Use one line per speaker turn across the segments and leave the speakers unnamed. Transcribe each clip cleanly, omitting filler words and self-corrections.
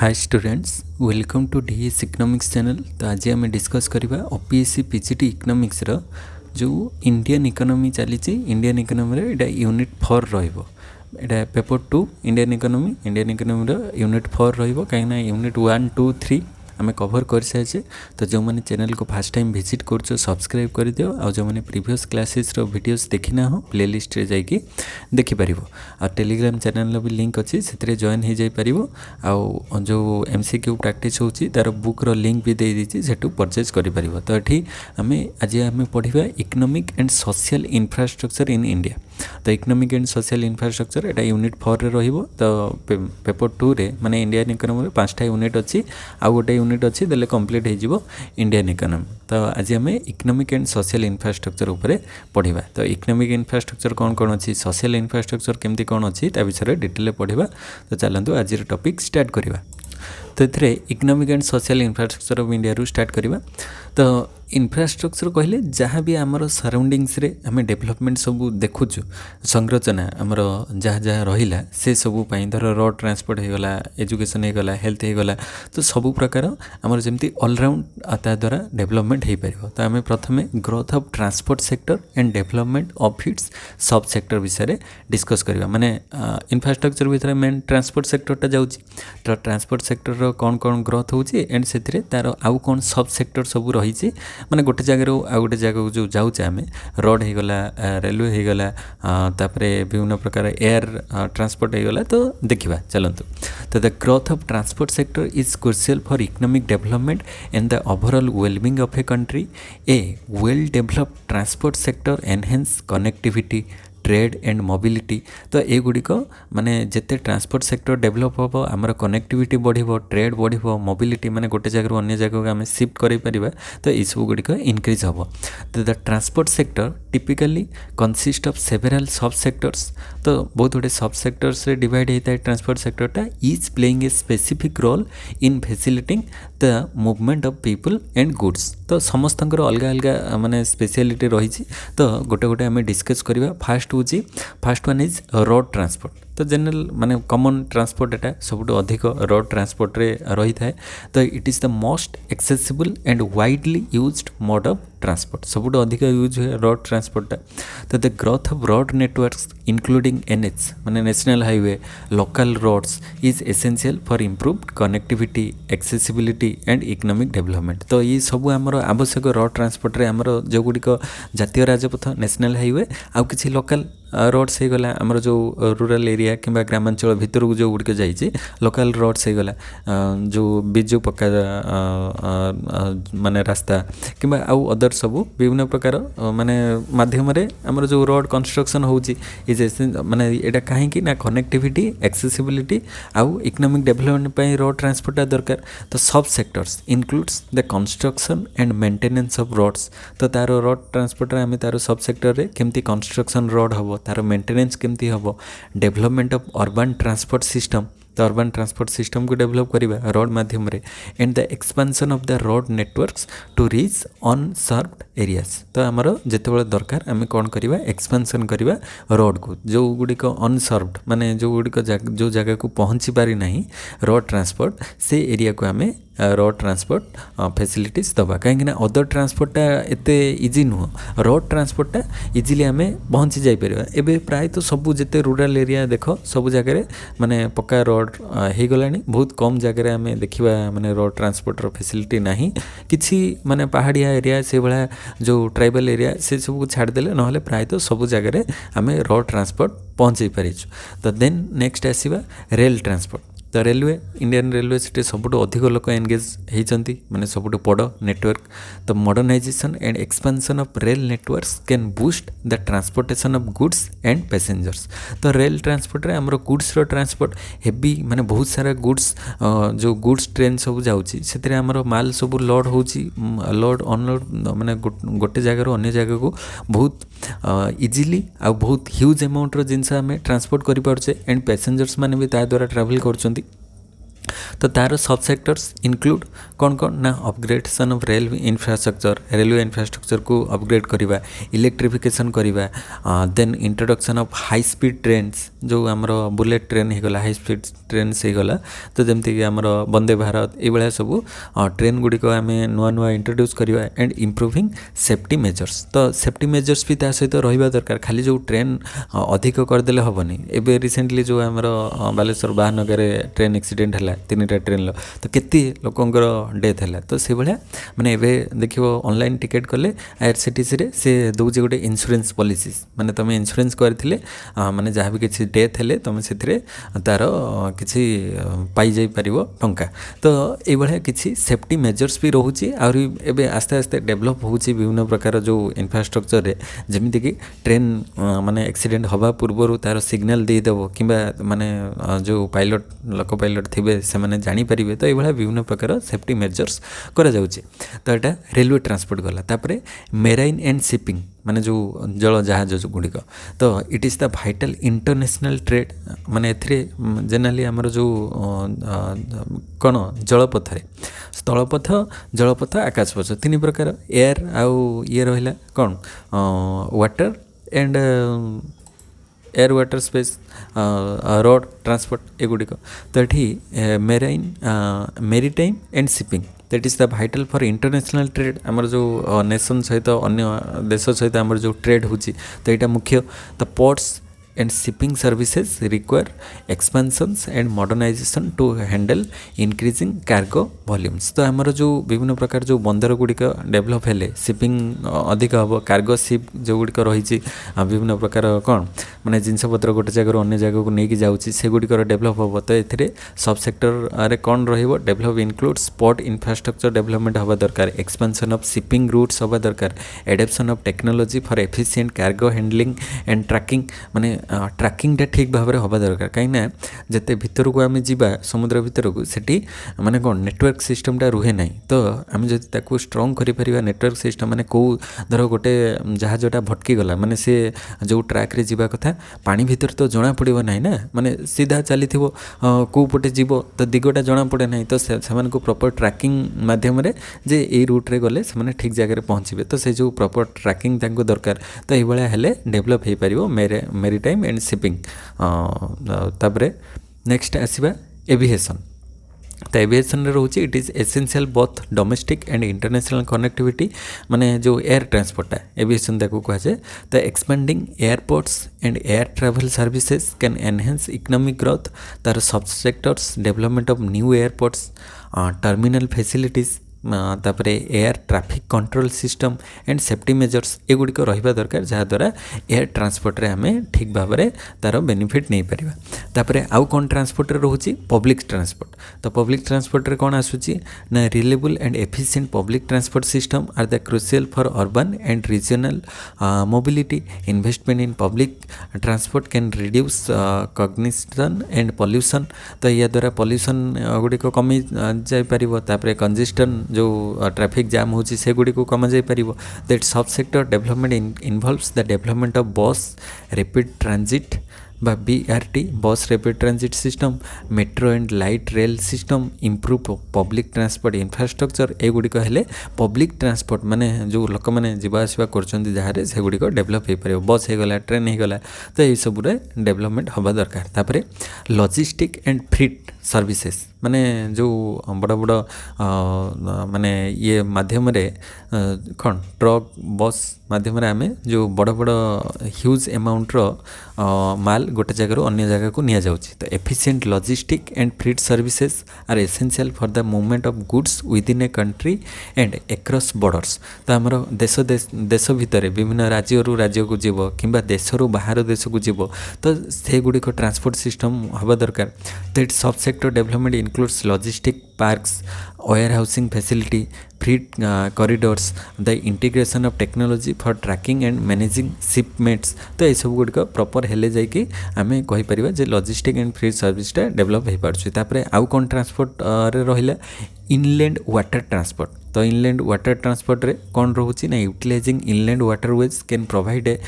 Hi students, welcome to DS economics channel. तो आज आम डिस्कस करवा ओपीएससी पीजीटी इकोनॉमिक्स जो इंडियन इकोनॉमी चली इंडियन इकोनॉमी रे यूनिट 4 रहा पेपर 2 इंडियन इकोनॉमी यूनिट 4 रही यूनिट 1 2 3 आम कवर कर सारी। तो जो मैंने चैनल को फर्स्ट टाइम विजिट कर सब्सक्राइब कर दियो और जो मैंने प्रीवियस क्लासेस वीडियोस देखिना हो प्लेलिस्ट रे जाइए देखिपर। आ टेलीग्राम चैनल भी लिंक अच्छी से जॉइन हो जापर। आ जो एमसीक्यू प्रैक्टिस होची तार बुक रो लिंक भी दे दीजिए सेठू परचेज कर। तो ये आम आज आम पढ़ा economic and social infrastructure in India. तो economic and social infrastructure Etah unit 4 रे रहिबो। तो पेपर 2 रे माने इंडियन इकोनॉमी रे 5टा यूनिट अच्छी आ गोटे यूनिट अच्छी देले कंप्लीट हो इंडियन इकोनॉमी। तो आज आम इकोनॉमिक एंड सोशल इंफ्रास्ट्रक्चर उपरे पढ़ा। तो इकोनॉमिक इंफ्रास्ट्रक्चर कौन कौन अच्छी, सोशल इंफ्रास्ट्रक्चर केमती कौन अच्छी ता विषय डिटेल पढ़ा। तो चलतु आज टॉपिक स्टार्ट करवा। तो ये economic and social infrastructure of India रू स्टार्ट करवा। तो इंफ्रास्ट्रक्चर कहले जहाँ भी आमर सराउंडिंग्स रे आम डेवलपमेंट सब देखुचु संरचना आमर जहाँ जहाँ रहा से सबू धर रोड ट्रांसपोर्ट हो गला, एजुकेशन हो गला, हेल्थ हो गला। तो सबू प्रकार आमर जमती ऑलराउंड ता द्वारा डेवलपमेंट हो पार। तो आम प्रथम growth of transport sector and development of its sub sector विषय डिस्कस करवा। माने इंफ्रास्ट्रक्चर भितर मेन ट्रांसपोर्ट सेक्टरटा जाउची। तो ट्रांसपोर्ट सेक्टर कौन कौन ग्रोथ होची एंड से तार आउ कौन सब सेक्टर सब रही माने गोटे जगह आ गोटे जगह जो जाऊे आम रोड हो गला, रेलवे हो गला, तापरे विभिन्न प्रकार एयर ट्रांसपोर्ट हो गला। तो देखिबा चलतु। तो the growth of transport sector is crucial for economic development and the overall wellbeing of a country. A well developed transport sector enhance connectivity, trade and mobility. तो ये गुड़िक माने जिते ट्रांसपोर्ट सेक्टर डेवलप हम आमर कनेक्टिविटी बढ़ो, trade बढ़ो, mobility माने गोटे जगह अन्य जगह को आम शिफ्ट कर। तो ये सब गुड़िक इनक्रीज हम। तो the transport sector typically consist of several sub sectors. तो बहुत गुटे सब सेक्टर्स रे डिवाइड होता है ट्रांसपोर्ट सेक्टरटा, is playing a specific role in facilitating the movement of people and goods. तो समस्त अलग अलग माने स्पेशलिटी रही। तो गोटे गोटे आम डिस्कस करवा। First one is road transport. तो जनरल माने कॉमन ट्रांसपोर्ट एटा सब अधिक रोड ट्रांसपोर्ट रे रही है। तो it is the most accessible and widely used mode of transport. सब अधिक यूज हुए रोड ट्रांसपोर्टा। तो the growth of road networks including NH माने national highway, local roads is essential for improved connectivity, accessibility and economic development. तो ये सब आमर आवश्यक रोड ट्रांसपोर्ट रे आमर जो गुड़िक जातीय राजपथ, नेशनल हाईवे आउ किसी लोकल रोड्स हो गला, आमर जो रूरल एरिया कि ग्रामांचल भितर को जो गुड़िक जाइए लोकल रोड्स हो गला, जो बिजु पक्का माने रास्ता कि आउ अदर सबू विभिन्न प्रकार माने माध्यम आमर जो रोड कंस्ट्रक्शन होची माने एटा कहीं ना कनेक्टिविटी, एक्सेसिबिलिटी आउ इकोनॉमिक डेवलपमेंट पे रोड ट्रांसपोर्ट दरकार। तो सब sectors includes the construction and maintenance of roads. तो तार रोड ट्रांसपोर्ट आम तार सब सेक्टर रे केमती कंस्ट्रक्शन रोड हम, तार मेंटेनेंस केमती हम, development of urban transport system. तो अर्बन ट्रांसपोर्ट सिस्टम को डेवलप करवा रोड माध्यम रे and the expansion of the road networks to reach unserved areas. तो आमर जिते दरकार आम कौन करवा एक्सपेंशन करवा रोड को जो गुड़िक अनसर्व्ड माने जो गुड़िक जो जगह को पहुँची पारि नहीं रोड ट्रांसपोर्ट से एरिया को आम रोड ट्रांसपोर्ट फैसिलिटीज दबा। कहीं अदर ट्रांसपोर्टा एते इजी नुह, रोड ट्रांसपोर्टा इजिली आम पहुँची जापर। एवं प्राय तो सबू जिते रूरल एरिया देख सबू जगह माने पक्का रोड हो गला। बहुत कम जगह आम देखा माने रोड ट्रांसपोर्टर फैसिलिटी नहीं। किसी माने पहाड़िया एरिया से भाया जो ट्राइबल एरिया से सब छाड़देले ना प्राय तो सबू जगह आम रोड ट्रांसपोर्ट पहुँचे पारिछु। तो देन नेक्स्ट आसवा रेल ट्रांसपोर्ट। तो रेलवे, इंडियन रेलवे से सबुठ अधिक लोक एंगेज होती माने सबुठ बड़ नेटवर्क। तो modernisation and expansion of rail networks can boost the transportation of goods and passengers. तो रेल ट्रांसपोर्ट रे हमरो गुड्स रो ट्रांसपोर्ट हेवी माने बहुत सारा गुड्स जो गुड्स ट्रेन सब जाउची से हमरो माल सब लोड होची, लोड अनलोड माने गोटे जगह अन्य जगह को बहुत इजिली आ बहुत ह्यूज अमाउंट रो जिनस आम ट्रांसपोर्ट करि पारछे एंड पैसेंजर्स माने भी ता द्वारा ट्रैवल करछन। तो तार सब सेक्टर्स इंक्लूड कौन कौन ना upgradation of railway infrastructure, railway infrastructure को अपग्रेड करवा, इलेक्ट्रिफिकेशन करवा, then introduction of high speed trains जो आमर बुलेट ट्रेन होगला हाई स्पीड ट्रेन से गला तो जमती कि आमर वंदे भारत ये सब ट्रेन गुड़िक आम नुआ नुआ इंट्रोड्यूस करवा एंड इम्प्रूविंग सेफ्टी मेजर्स तो सेफ्टी मेजर्स भी ता सहित रहा दरकार खाली जो ट्रेन अधिक करदे हेनी एवं रिसेंटली जो आमर बालेश्वर बाहानगर ट्रेन एक्सीडेंट है 3टा ट्रेन तो केते लोकंर डेथ है तो से भाया माने एबे देखियो ऑनलाइन टिकेट कले आईआरसीटीसी रे से दौजे गोटे इंश्योरेंस पॉलिसी माने तुम इंश्योरेंस करथिले माने जहाँ भी किसी डेथ हेले तुम से तार किसी पाई जाई परिवो टंका तो ये भाया किसी सेफ्टी मेजर्स भी रोचे आहरी एबे आस्ते आस्ते डेवलप होची विभिन्न प्रकार जो इंफ्रास्ट्रक्चर रे जेमिति कि ट्रेन माने एक्सीडेंट हवा पूर्व तार सिग्नल देदेव कि माने जो पायलट लोक पायलट थे से मैंने जानीपर तो ये विभिन्न प्रकार सेफ्टी मेजर्स करा जाउची तो यहाँ रेलवे ट्रांसपोर्ट गला तापरे मेराइन एंड शिपिंग माने जो जल जहाज जो गुड़िक तो it is the vital international trade माने एथिरे जेनराली आमर जो कौन जलपथरे स्थलपथ जलपथ आकाशपथ 3 प्रकार एयर आउ ये रहा कौन water and air water space road transport एगुड़िक तो ये marine maritime and shipping that is the vital for international trade आमर जो नेशन सहित अन्य देश सहित आमर जो ट्रेड होची तो यहाँ मुख्य the ports and shipping services require expansions and modernisation to handle increasing cargo volumes तो आमर जो विभिन्न प्रकार जो बंदर गुड़िक डेभलप हेले शिपिंग अधिक हम कार्गो शिप जो गुड़िक रही विभिन्न प्रकार कौन माने जिनपतर गोटे जगह अन्य जगह को लेकिन जाऊँगी से गुड़िकर डेभलप हम तो ये सब सेक्टर कौन develop includes port infrastructure development हवा दरकार एक्सपेंशन ऑफ शिपिंग रूट्स हवा दरकार adoption of technology for efficient cargo handling and tracking माने ट्रैकिंगटा ठीक भाव में हवा दरकार कहीं जिते भीतर को आम जा समुद्र भीतर को सेठी माने कौन नेटवर्क सिस्टमटा रुहे ना तो आम जब स्ट्रंग कर नेटवर्क सिस्टम माने कौ धर गोटे जहाजटा भटकी गला माने से जो ट्रैक रे जीवा कथा पानी भीतर तो जना पड़ो ना ना माने सीधा चली कौ पटे जीव तो दिगटा जना पड़े ना तो से प्रॉपर ट्रैकिंग मध्यम जे ये रूट रे गले से ठीक जगह पहुँचे तो से जो प्रॉपर ट्रैकिंग दरकार तो ये हेले डेभलप हो पार मेरीटाइम एंड शिपिंग तापरे नेक्स्ट आसवा एविएशन तो एविएशन रोचे it is essential both domestic and international connectivity माने जो एयर ट्रांसपोर्ट है एविएशन ताको कहा जाए तो expanding airports and air travel services can enhance economic growth तार sub sectors development of new airports terminal facilities तापरे air traffic control system and safety measures एगुड़िक रहा दरकार जहाँद्वारा एयर ट्रांसपोर्ट रे आमे ठीक भाव में तार बेनिफिट नहीं पारिबा तापरे आउ कौन ट्रांसपोर्ट रे रोची पब्लिक ट्रांसपोर्ट तो पब्लिक ट्रांसपोर्ट रे कौन आसूची ना reliable and efficient public transport system are the crucial for urban and regional mobility investment in public transport can reduce congestion and pollution तो या द्वारा पॉल्यूशन गुड़िक कमी जापर तापरे कंजेस्टन जो ट्रैफिक जाम होची से गुड़ी को कम जाई परिबो that sub sector development involves the development of bus rapid transit बा BRT bus rapid transit system metro and light rail system improve public transport infrastructure एगुड़िक हेले पब्लिक ट्रांसपोर्ट माने जो लोक मैंने जावासवा करछन्ती जहाँ से गुड़िक डेभलप हो पार बस हो गला ट्रेन हो गला तो ये सब डेवलपमेंट हवा दरकार तापरे लॉजिस्टिक एंड फ्रीट सर्विसेज माने जो बड़ बड़ माने ये माध्यम कौन ट्रक बस माध्यम आम जो बड़ बड़ ह्यूज अमाउंटर माल गोटे जगह अन्य जगह को निया जाउची तो efficient logistic and freight services are essential for the movement of goods within a country and across borders तो आमर देश भितर विभिन्न राज्य को जीव कि देश रू बाहर देश को जीव तो से गुड़िक ट्रांसपोर्ट सिस्टम हवा दरकार that sub sector development includes logistic parks warehousing facility freight corridors the integration of technology for tracking and managing shipments तो ये सब गुड़िक प्रॉपर हेले जाइए आम कहीपर जे लॉजिस्टिक एंड फ्रीट सर्विसटा डेवलप हो पार्छ तापर आउ कौन ट्रांसपोर्ट रे रहिला इनलैंड वाटर ट्रांसपोर्ट तो इनलैंड वाटर ट्रांसपोर्ट रे कौन रोचे ना utilising inland waterways can provide a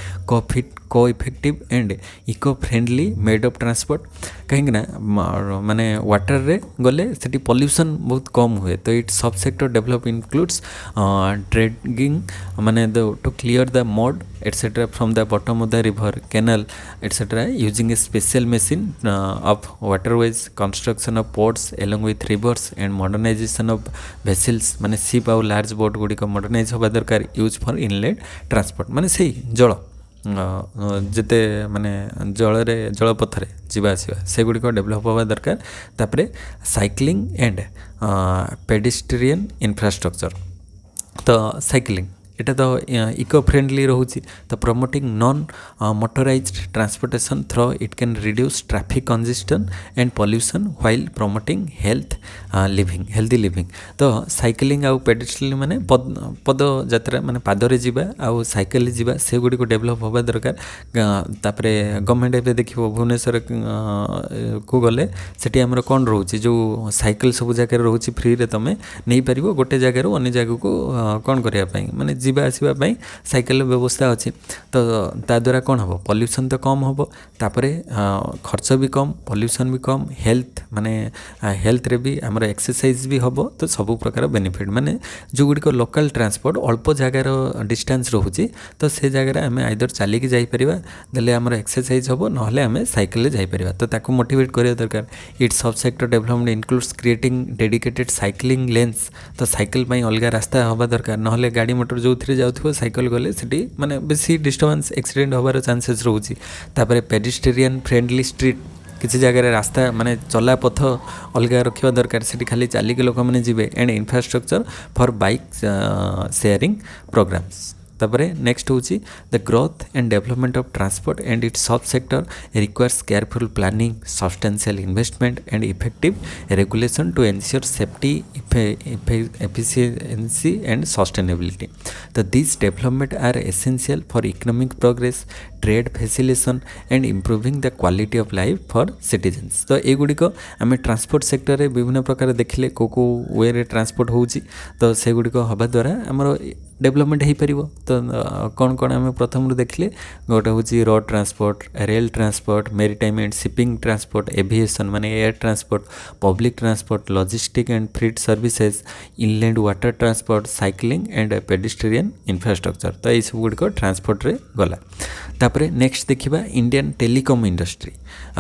co effective and eco friendly mode of transport कहीं ना माने वाटर रे गले सेठी पॉल्यूशन बहुत कम हुए तो इट सब सेक्टर डेवलप इंक्लूड्स ड्रेगिंग माने to clear the mud etcetera from the bottom of the river canal etcetera using a special machine of waterways construction of ports along with rivers and modernisation of vessels माने ship आउ large boat गुड़िक modernise होगा दरकार use for inland transport माने सही जल जिते माने जलरे जलपथरे जीवा आसवा सेगुड़िक डेभलप होगा दरकार तापरे साइक्लिंग एंड पेडिस्ट्रियन इंफ्रास्ट्रक्चर तो साइक्लिंग एटा तो इको फ्रेंडली रोचे तो promoting non motorised transportation through it can reduce traffic congestion and pollution while promoting healthy living तो साइक्लिंग आउ पेडेस्ट्रियन माने पद यात्रा माने पादरे जीवा आउ साइकेल जीवा से गुडी को डेवलप होबा दरकार तापरे गवर्नमेंट एबे देखिबो भुवनेश्वर को गले सेठी हमर कोन रोचे जो साइकेल सब जगह रोचे फ्री रे तमे नै परिबो गोटे जगह रो अन्य जगह को कोन करिया पई माने जीवा आसवा साइकेल व्यवस्था अच्छी तो ता द्वारा कौन हम पॉल्यूशन तो कम हम तापरे खर्च भी कम पॉल्यूशन भी कम हेल्थ माने हेल्थ रे भी हमर एक्सरसाइज भी हम तो सब प्रकार बेनिफिट माने जो गुड़िक लोकल ट्रांसपोर्ट अल्प जगार डिस्टेंस रोचे तो से जगह आम आइदर चलिकी जापर देले आमर एक्सरसाइज हम ना आम साइकेल जापर तो ताको मोटिवेट करिया दरकार इट सब sector development includes creating dedicated cycling lens तो साइकेल अलग रास्ता हवा दरकार ना गाड़ी मोटर जो थे जाऊँ साइकेल गले से माने बेसी डिस्टर्बेंस एक्सीडेंट होबार चांसेस रोचे तापर पेडिस्ट्रियन फ्रेंडली स्ट्रीट किसी जगह रास्ता माने चला पथ अलग रखा दरकार से खाली चलिक लोक मैंने जी and infrastructure for bike sharing programmes तापर नेक्स्ट हूँ the growth and development of transport and its sub sector requires careful planning substantial investment and effective regulation to ensure safety efficiency and sustainability so these development are essential for economic progress trade facilitation and improving the quality of life for citizens तो ये गुड़िक आम transport sector रे विभिन्न प्रकार देखिले को वे रे transport होउची तो से गुड़िक हवा द्वारा आमर डेवलपमेंट हो पार तो कौन कौन आम प्रथम देखिले गोटे हूँ road transport rail transport maritime and shipping transport aviation माने air transport public transport logistic and freight services inland water transport cycling and pedestrian infrastructure तो ये सब गुड़िक ट्रांसपोर्ट रे गला तापर नेक्स्ट देखिबा Indian telecom industry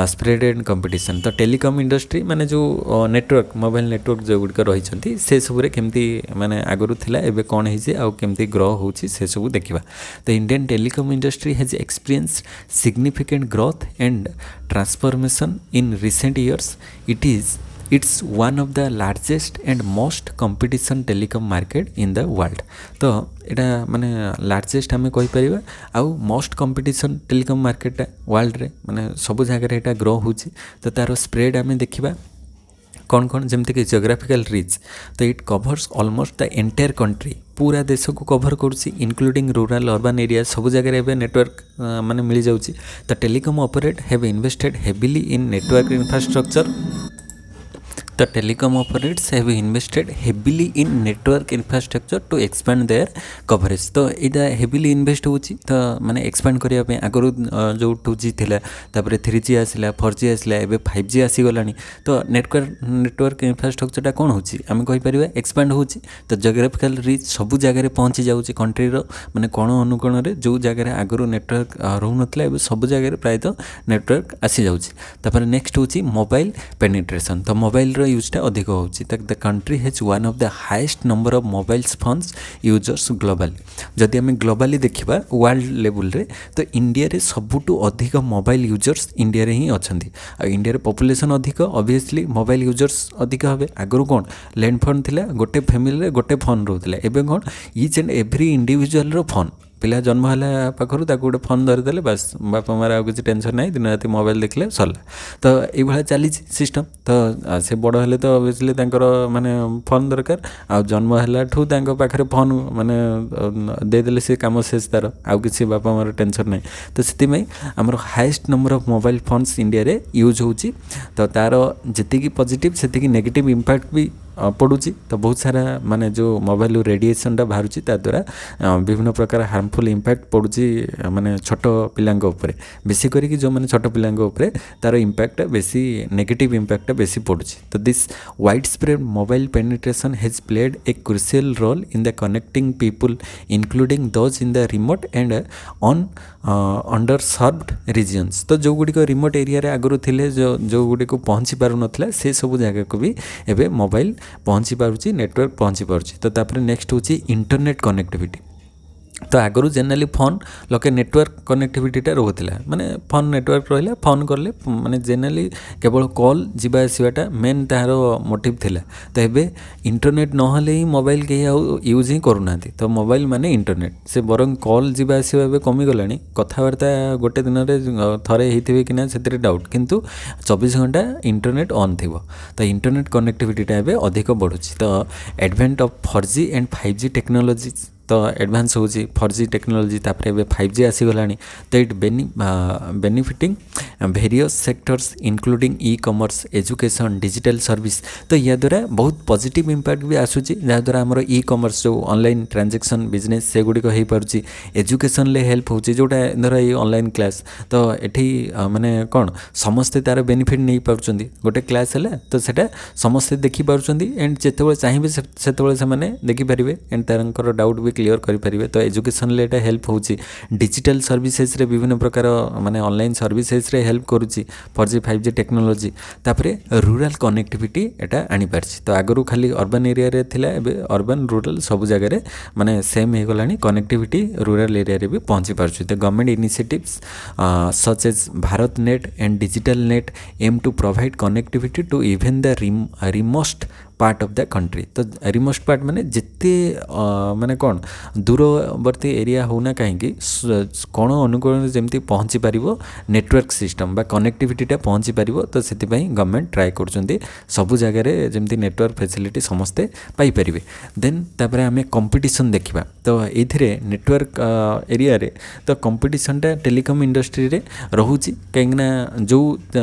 spread and competition तो telecom industry माने जो नेटवर्क मोबाइल नेटवर्क जो गुड़िक रही से सब केमती माने आगुरी थिला एबे कौन है आउ केमती ग्रो होची से सब देखिबा तो Indian telecom industry has experienced significant growth and transformation in recent years it's one of the largest and most competition telecom market in the world तो यहाँ माने लार्जेस्ट आम कहीपर आउ most competition telecom market world रे माने सब जगह यहाँ ग्रो होची तो तार स्प्रेड आम देखा कौन कौन जमती कि जियोग्राफिकल रीच तो it covers almost the entire country पूरा देश को कवर करुच्ची इंक्लूडिंग रूरल अर्बन एरिया सब जगह एवं नेटवर्क माने मिल जाऊँगी तो telecom operate have invested heavily in network infrastructure The telecom operators have invested heavily in network infrastructure to expand their coverage तो यहाँ heavily invest होची तो माने expand करिया पे आगरू जो 2G थिला तापर 3G आसिला 4G आसिला एबे 5G आसी गलानी तो नेटवर्क इंफ्रास्ट्रक्चर टा कोन होची आमे कहि परिबा एक्सपैंड होची तो जियोग्राफिकल रीच सब जगह रे पहुंची जाउची कंट्री रो माने कोण अनुकोण रे जो जगह रे आगरू नेटवर्क रहउ नथला एबे सब जगह रे प्राय तो नेटवर्क आसी जाउची तापर नेक्स्ट होची मोबाइल पेनिट्रेशन तो मोबाइल रो यूजटा अधिक होची तक the country has one of the highest number of mobile phones users globally जदि आम ग्लोबली देखा वर्ल्ड लेवल रे तो इंडिया रे सबुठु अधिक मोबाइल यूजर्स इंडिया रे ही अछंती आ इंडिया रे पॉपुलेशन अधिक ऑब्वियसली मोबाइल यूजर्स अधिक हबे आगरु कोन लैंड फोन थिला गोटे फैमिली रे गोटे फोन रहउतला एबे कोन ईच एंड एवरी इंडिविजुअल रो फोन ପିଲା ଜନ୍ମ ହେଲା ପାଖରୁ ତାକୁ ଗୋଟେ ଫୋନ୍ ଧରିଦେଲେ ବାସ୍, ବାପା ମାଆର ଆଉ କିଛି ଟେନସନ୍ ନାହିଁ, ଦିନ ରାତି ମୋବାଇଲ ଦେଖିଲେ ସରିଲା। ତ ଏଇଭଳିଆ ଚାଲିଛି ସିଷ୍ଟମ୍। ତ ସେ ବଡ଼ ହେଲେ ତ ଅବଭିୟସ୍ଲି ତାଙ୍କର ମାନେ ଫୋନ୍ ଦରକାର, ଆଉ ଜନ୍ମ ହେଲାଠୁ ତାଙ୍କ ପାଖରେ ଫୋନ୍ ମାନେ ଦେଇଦେଲେ ସେ କାମ ଶେଷ ତା'ର, ଆଉ କିଛି ବାପା ମାଆର ଟେନସନ୍ ନାହିଁ। ତ ସେଥିପାଇଁ ଆମର highest number of mobile phones ଇଣ୍ଡିଆରେ ୟୁଜ୍ ହେଉଛି। ତ ତା'ର ଯେତିକି ପଜିଟିଭ୍ ସେତିକି ନେଗେଟିଭ୍ ଇମ୍ପାକ୍ଟ ବି ପଡ଼ୁଛି। ତ ବହୁତ ସାରା ମାନେ ଯେଉଁ ମୋବାଇଲରୁ ରେଡ଼ିଏସନ୍ଟା ବାହାରୁଛି ତା ଦ୍ୱାରା ବିଭିନ୍ନ ପ୍ରକାର ହାର୍ମଫୁଲ୍ ଇମ୍ପାକ୍ଟ ପଡ଼ୁଛି ମାନେ ଛୋଟ ପିଲାଙ୍କ ଉପରେ, ବେଶୀ କରିକି ଯେଉଁମାନେ ଛୋଟ ପିଲାଙ୍କ ଉପରେ ତା'ର ଇମ୍ପାକ୍ଟଟା ବେଶୀ ନେଗେଟିଭ୍ ଇମ୍ପାକ୍ଟଟା ବେଶୀ ପଡ଼ୁଛି। ତ this widespread mobile penetration has played a crucial role in the connecting people including those in the remote and un underserved regions. ତ ଯେଉଁଗୁଡ଼ିକ ରିମୋଟ୍ ଏରିଆରେ ଆଗରୁ ଥିଲେ, ଯେଉଁଗୁଡ଼ିକୁ ପହଞ୍ଚି ପାରୁନଥିଲା, ସେସବୁ ଜାଗାକୁ ବି ଏବେ ମୋବାଇଲ ପହଞ୍ଚି ପାରୁଛି, ନେଟୱାର୍କ ପହଞ୍ଚି ପାରୁଛି। ତ ତାପରେ ନେକ୍ସଟ ହେଉଛି ଇଣ୍ଟରନେଟ୍ କନେକ୍ଟିଭିଟି। ତ ଆଗରୁ ଜେନେରାଲି ଫୋନ୍ ଲୋକେ ନେଟୱାର୍କ କନେକ୍ଟିଭିଟିଟା ରହୁଥିଲା, ମାନେ ଫୋନ୍ ନେଟୱାର୍କ ରହିଲା, ଫୋନ୍ କଲେ ମାନେ ଜେନେରାଲି କେବଳ କଲ୍ ଯିବା ଆସିବାଟା ମେନ୍ ତାହାର ମୋଟିଭ୍ ଥିଲା। ତ ଏବେ ଇଣ୍ଟରନେଟ୍ ନହେଲେ ହିଁ ମୋବାଇଲ କେହି ଆଉ ୟୁଜ୍ ହିଁ କରୁନାହାନ୍ତି। ତ ମୋବାଇଲ ମାନେ ଇଣ୍ଟରନେଟ୍, ସେ ବରଂ କଲ୍ ଯିବା ଆସିବା ଏବେ କମିଗଲାଣି, କଥାବାର୍ତ୍ତା ଗୋଟେ ଦିନରେ ଥରେ ହେଇଥିବେ କି ନା ସେଥିରେ ଡାଉଟ୍, କିନ୍ତୁ 24 ଘଣ୍ଟା ଇଣ୍ଟରନେଟ୍ ଅନ୍ ଥିବ। ତ ଇଣ୍ଟରନେଟ୍ କନେକ୍ଟିଭିଟିଟା ଏବେ ଅଧିକ ବଢ଼ୁଛି। ତ advent of 4G and 5G technology ତ ଆଡ଼ଭାନ୍ସ ହେଉଛି 4G ଟେକ୍ନୋଲୋଜି, ତାପରେ ଏବେ 5G ଆସିଗଲାଣି। ତ it benefiting various sectors including e commerce, education, digital service. ତ ୟା ଦ୍ୱାରା ବହୁତ ପଜିଟିଭ୍ ଇମ୍ପାକ୍ଟ ବି ଆସୁଛି, ଯାହାଦ୍ୱାରା ଆମର ଇ କମର୍ସ ଯେଉଁ ଅନଲାଇନ୍ ଟ୍ରାଞ୍ଜାକ୍ସନ୍ ବିଜନେସ୍ ସେଗୁଡ଼ିକ ହେଇପାରୁଛି। ଏଜୁକେସନ୍ରେ ହେଲ୍ପ ହେଉଛି, ଯେଉଁଟା ଧର ଏଇ ଅନଲାଇନ୍ କ୍ଲାସ୍, ତ ଏଠି ମାନେ କ'ଣ ସମସ୍ତେ ତା'ର ବେନିଫିଟ୍ ନେଇପାରୁଛନ୍ତି। ଗୋଟେ କ୍ଲାସ୍ ହେଲା ତ ସେଇଟା ସମସ୍ତେ ଦେଖିପାରୁଛନ୍ତି, ଆଣ୍ଡ ଯେତେବେଳେ ଚାହିଁବେ ସେତେବେଳେ ସେମାନେ ଦେଖିପାରିବେ, ଆଣ୍ଡ ତାଙ୍କର ଡାଉଟ୍ ବି କ୍ଲିୟର କରିପାରିବେ। ତ ଏଜୁକେସନ୍ରେ ଏଇଟା ହେଲ୍ପ ହେଉଛି। ଡିଜିଟାଲ ସର୍ଭିସେସ୍ରେ ବିଭିନ୍ନ ପ୍ରକାର ମାନେ ଅନଲାଇନ୍ ସର୍ଭିସେସ୍ରେ ହେଲ୍ପ କରୁଛି 4G 5G ଟେକ୍ନୋଲୋଜି। ତାପରେ ରୁରାଲ୍ କନେକ୍ଟିଭିଟି ଏଇଟା ଆଣିପାରିଛି। ତ ଆଗରୁ ଖାଲି ଅର୍ବାନ୍ ଏରିଆରେ ଥିଲା, ଏବେ ଅର୍ବାନ୍ ରୁରାଲ୍ ସବୁ ଜାଗାରେ ମାନେ ସେମ୍ ହେଇଗଲାଣି, କନେକ୍ଟିଭିଟି ରୁରାଲ୍ ଏରିଆରେ ବି ପହଞ୍ଚି ପାରୁଛି। ତ government initiatives such as Bharat net and digital net aim to provide connectivity to even the remotest part of the country. ତ ରିମୋଷ୍ଟ ପାର୍ଟ ମାନେ ଯେତେ ମାନେ କ'ଣ ଦୂରବର୍ତ୍ତୀ ଏରିଆ ହେଉନା କାହିଁକି, କ'ଣ ଅନୁକୂଳରେ ଯେମିତି ପହଞ୍ଚି ପାରିବ ନେଟୱାର୍କ ସିଷ୍ଟମ୍ ବା କନେକ୍ଟିଭିଟିଟା ପହଞ୍ଚି ପାରିବ। ତ ସେଥିପାଇଁ ଗଭର୍ଣ୍ଣମେଣ୍ଟ ଟ୍ରାଏ କରୁଛନ୍ତି ସବୁ ଜାଗାରେ ଯେମିତି ନେଟୱାର୍କ ଫେସିଲିଟି ସମସ୍ତେ ପାଇପାରିବେ। ଦେନ୍ ତାପରେ ଆମେ କମ୍ପିଟିସନ୍ ଦେଖିବା। ତ ଏଇଥିରେ ନେଟୱାର୍କ ଏରିଆରେ ତ କମ୍ପିଟିସନ୍ଟା ଟେଲିକମ୍ ଇଣ୍ଡଷ୍ଟ୍ରିରେ ରହୁଛି, କାହିଁକିନା ଯେଉଁ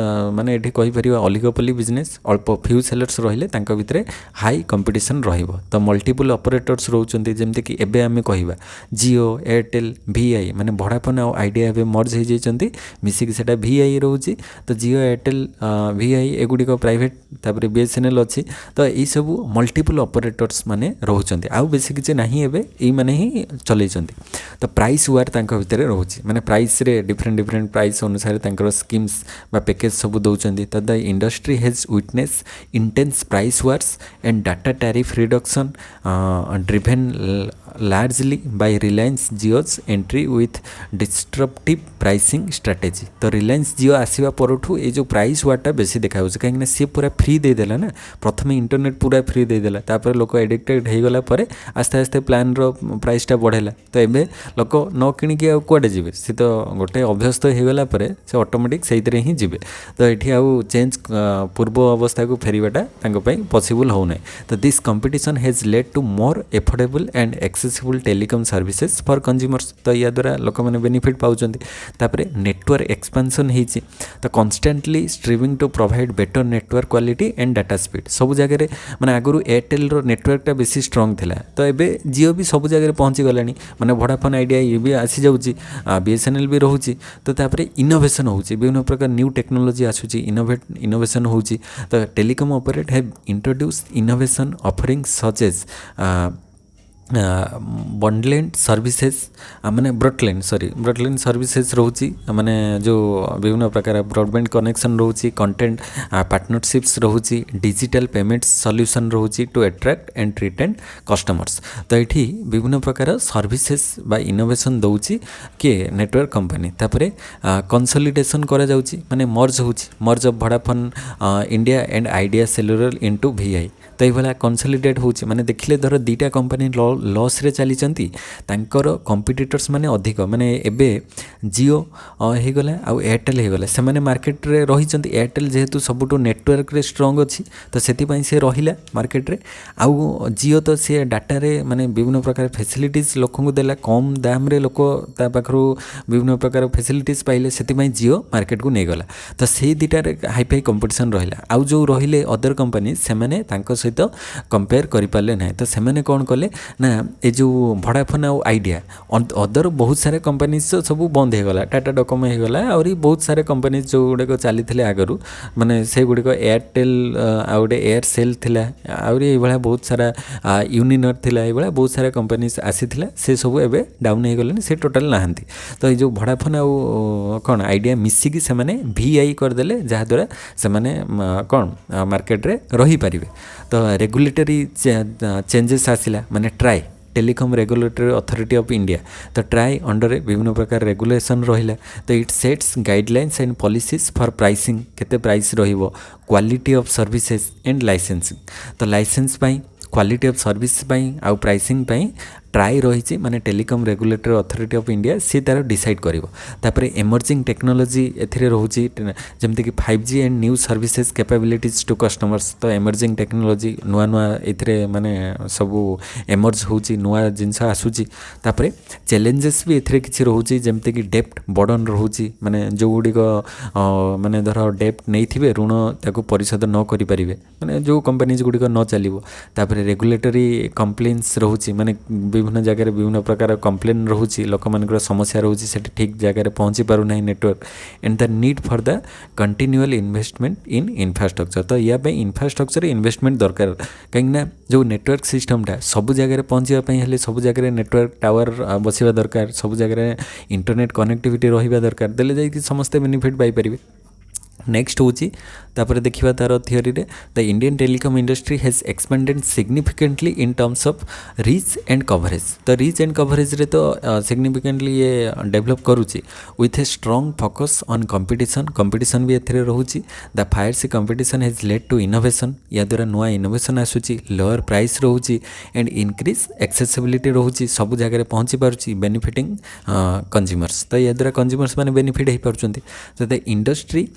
ମାନେ ଏଠି କହିପାରିବା ଅଲିଗୋପଲି ବିଜନେସ୍, ଅଳ୍ପ ଫ୍ୟୁ ସେଲର୍ସ ରହିଲେ ତାଙ୍କ ଭିତରେ ହାଇ କମ୍ପିଟିସନ୍ ରହିବ। ତ ମଲ୍ଟିପୁଲ୍ ଅପରେଟର୍ସ ରହୁଛନ୍ତି, ଯେମିତିକି ଏବେ ଆମେ କହିବା ଜିଓ, ଏୟାରଟେଲ୍, VI, ମାନେ ଭୋଡାଫୋନ୍ ଆଉ ଆଇଡ଼ିଆ ଏବେ ମର୍ଜ ହେଇଯାଇଛନ୍ତି, ମିଶିକି ସେଇଟା VI ରହୁଛି। ତ ଜିଓ, ଏୟାରଟେଲ୍, VI ଏଗୁଡ଼ିକ ପ୍ରାଇଭେଟ୍, ତାପରେ BSNL ଅଛି। ତ ଏଇସବୁ ମଲ୍ଟିପୁଲ୍ ଅପରେଟର୍ସ ମାନେ ରହୁଛନ୍ତି, ଆଉ ବେଶୀ କିଛି ନାହିଁ, ଏବେ ଏଇମାନେ ହିଁ ଚଲେଇଛନ୍ତି। ତ ପ୍ରାଇସ୍ ୱାର୍ ତାଙ୍କ ଭିତରେ ରହୁଛି, ମାନେ ପ୍ରାଇସ୍ରେ ଡିଫରେଣ୍ଟ ପ୍ରାଇସ୍ ଅନୁସାରେ ତାଙ୍କର ସ୍କିମ୍ସ ବା ପ୍ୟାକେଜ୍ ସବୁ ଦେଉଛନ୍ତି। ତ the industry has witness intense price wars and data tariff reduction driven largely by Reliance Jio's entry with disruptive pricing strategy। ତ ରିଲାଏନ୍ସ ଜିଓ ଆସିବା ପରଠୁ ଏଇ ଯେଉଁ ପ୍ରାଇସ୍ ୱାର୍ଟା ବେଶୀ ଦେଖାଯାଉଛି, କାହିଁକିନା ସିଏ ପୁରା ଫ୍ରି ଦେଇଦେଲା ନା, ପ୍ରଥମେ ଇଣ୍ଟରନେଟ୍ ପୁରା ଫ୍ରି ଦେଇଦେଲା, ତାପରେ ଲୋକ ଏଡ଼ିକ୍ଟେଡ଼ ହେଇଗଲା ପରେ ଆସ୍ତେ ଆସ୍ତେ ପ୍ଲାନ୍ର ପ୍ରାଇସ୍ଟା ବଢ଼େଇଲା। ତ ଏବେ ଲୋକ ନ କିଣିକି ଆଉ କୁଆଡ଼େ ଯିବେ, ସେ ତ ଗୋଟେ ଅଭ୍ୟସ୍ତ ହେଇଗଲା ପରେ ସେ ଅଟୋମେଟିକ୍ ସେଇଥିରେ ହିଁ ଯିବେ। ତ ଏଠି ଆଉ ଚେଞ୍ଜ ପୂର୍ବ ଅବସ୍ଥାକୁ ଫେରିବାଟା ତାଙ୍କ ପାଇଁ ପସିବୁଲ୍ ହେଉନାହିଁ। ତ this competition has led to more affordable and accessible telecom services for consumers। ତ ୟା ଦ୍ୱାରା ଲୋକମାନେ ବେନିଫିଟ୍ ପାଉଛନ୍ତି। ତାପରେ ନେଟୱାର୍କ ଏକ୍ସପାନ୍ସନ୍ ହେଇଛି, ତ constantly striving to provide better network quality and data speed. ସବୁ ଜାଗାରେ ମାନେ ଆଗରୁ ଏୟାରଟେଲ୍ର ନେଟୱାର୍କଟା ବେଶୀ ଷ୍ଟ୍ରଙ୍ଗ ଥିଲା, ତ ଏବେ ଜିଓ ବି ସବୁ ଜାଗାରେ ପହଞ୍ଚିଗଲାଣି, ମାନେ ଭୋଡାଫୋନ୍ ଆଇଡ଼ିଆ ଇଏ ବି ଆସିଯାଉଛି, BSNL ବି ରହୁଛି। ତ ତାପରେ ଇନୋଭେସନ୍ ହେଉଛି, ବିଭିନ୍ନ ପ୍ରକାର ନ୍ୟୁ ଟେକ୍ନୋଲୋଜି ଆସୁଛି, ଇନୋଭେସନ୍ ହେଉଛି। ତ telecom operate have introduce innovation offering such as bundled services, ମାନେ ବ୍ରଡ୍ବ୍ୟାଣ୍ଡ ସର୍ଭିସେସ୍ ରହୁଛି, ମାନେ ଯେଉଁ ବିଭିନ୍ନ ପ୍ରକାର ବ୍ରଡ୍ବ୍ୟାଣ୍ଡ କନେକ୍ସନ୍ ରହୁଛି, କଣ୍ଟେଣ୍ଟ ପାର୍ଟନରସିପ୍ସ ରହୁଛି, ଡିଜିଟାଲ ପେମେଣ୍ଟସ୍ ସଲ୍ୟୁସନ୍ ରହୁଛି to attract and retain customers. ତ ଏଠି ବିଭିନ୍ନ ପ୍ରକାର ସର୍ଭିସେସ୍ ବା ଇନୋଭେସନ୍ ଦେଉଛି କିଏ, ନେଟୱାର୍କ କମ୍ପାନୀ। ତାପରେ କନସଲିଡେସନ୍ କରାଯାଉଛି, ମାନେ ମର୍ଜ ହେଉଛି, merge of Vodafone India and idea cellular into VI। ତ ଏଇଭଳିଆ କନସଲିଡେଟ୍ ହେଉଛି, ମାନେ ଦେଖିଲେ ଧର ଦୁଇଟା କମ୍ପାନୀ लॉस रे चली तांकर कॉम्पिटिटर्स माने अधिक माने एबे जियो हो गला आ एयरटेल हो गला से माने मार्केट रे रही एयरटेल जेहेतु सबुठो नेटवर्क रे स्ट्रांग अच्छी तो से सी रहिला मार्केट रे आउ जियो तो सी डाटा रे माने विभिन्न प्रकार फैसिलिटीज लोक को देला कम दाम रे लोक ता पाखरु विभिन्न प्रकार फैसिलिटीज पाइले से जियो मार्केट को नहीं गला तो से दुटार हाईफाई कंपटीशन रहिला आउ जो रहिले अदर कंपनी से माने तांको सहित कंपेयर करि पाले ना तो से माने कोन कले ना ए जो वोडाफोन आ आइडिया अदर बहुत सारे कंपनी सब बंद हो गला टाटा डोकोमो हो गला और बहुत सारे कंपनी जो गुड़े चली आगु माने से गुड़िक एयरटेल आ गए एयरसेल थिला आउरी ये बहुत सारा यूनिनट थिला ये बहुत सारा कंपनी आसी से सब एबे डाउन हो गले से टोटल नहांती तो ये वोडाफोन आ कौन आइडिया मिसिकी से माने VI करदेले जहाँद्वारा से माने कौन मार्केट रे रही पारिबे तो रेगुलेटरी चेंजेस आसिला माने TRAI telecom regulatory authority of India तो ट्राई अंडर विभिन्न प्रकार रेगुलेशन रहिला तो it sets guidelines and policies for pricing केते प्राइस रहिबो quality of services and licensing तो लाइसेंस पाई क्वालिटी ऑफ सर्विस पाई आउ प्राइसिंग पाई ट्राई रही माने telecom regulatory authority of India सी तार डिसाइड करिवो तापरे एमर्जिंग टेक्नोलॉजी एथिरे रहउची जेमति कि 5G and new services capabilities to customers तो एमर्जिंग टेक्नोलॉजी नुआ नुआ एथिरे माने सबु एमर्ज होउची नुआ जिंस आसुची तापरे चैलेंजेस भी एथिरे किछि रहउची जेमति कि डेप्ट बर्डन रहउची माने जो गुडी को माने धर डेप्ट नै थिबे ऋण ताको परिशोध न करि परिबे माने जो कंपनीज गुडी को न चलिवो तापरे रेगुलेटरी कंप्लेंट्स रहउची माने विभिन्न जगह विभिन्न प्रकार कंप्लेन रोचे लोक मान समस्या रोचे से ठीक जगह पहुँची पार ना network and the need for the continual investment in infrastructure तो या इंफ्रास्ट्रक्चर इन्वेस्टमेंट दरकार कहीं जो नेटवर्क सिस्टमटा सब जगह पहुँचा सब जगह नेटवर्क टावर बसवा दरकार सब जगह इंटरनेट कनेक्टिविटी रहा दरकार देले जाइए समस्ते बेनिफिट पाइपर नेक्स्ट हूँ तापर देखा तार थियोरी रे the Indian telecom industry has expanded significantly in terms of reach and coverage तो रीच एंड कवरेज रे तो सिग्निफिकेंटली ये डेवलप करुच्ची with a strong focus on competition भी एथिरे रहउची the fierce competition has led to innovation या द्वारा नुआ इनोवेशन आसुची लोअर प्राइस रहउची एंड इंक्रीज एक्सेसिबिलिटी रहउची सब जगह पहुँची पारुची बेनिफिटिंग कंज्यूमर्स तो या द्वारा कंज्यूमर्स माने बेनिफिट हो पारुचंती तो the industry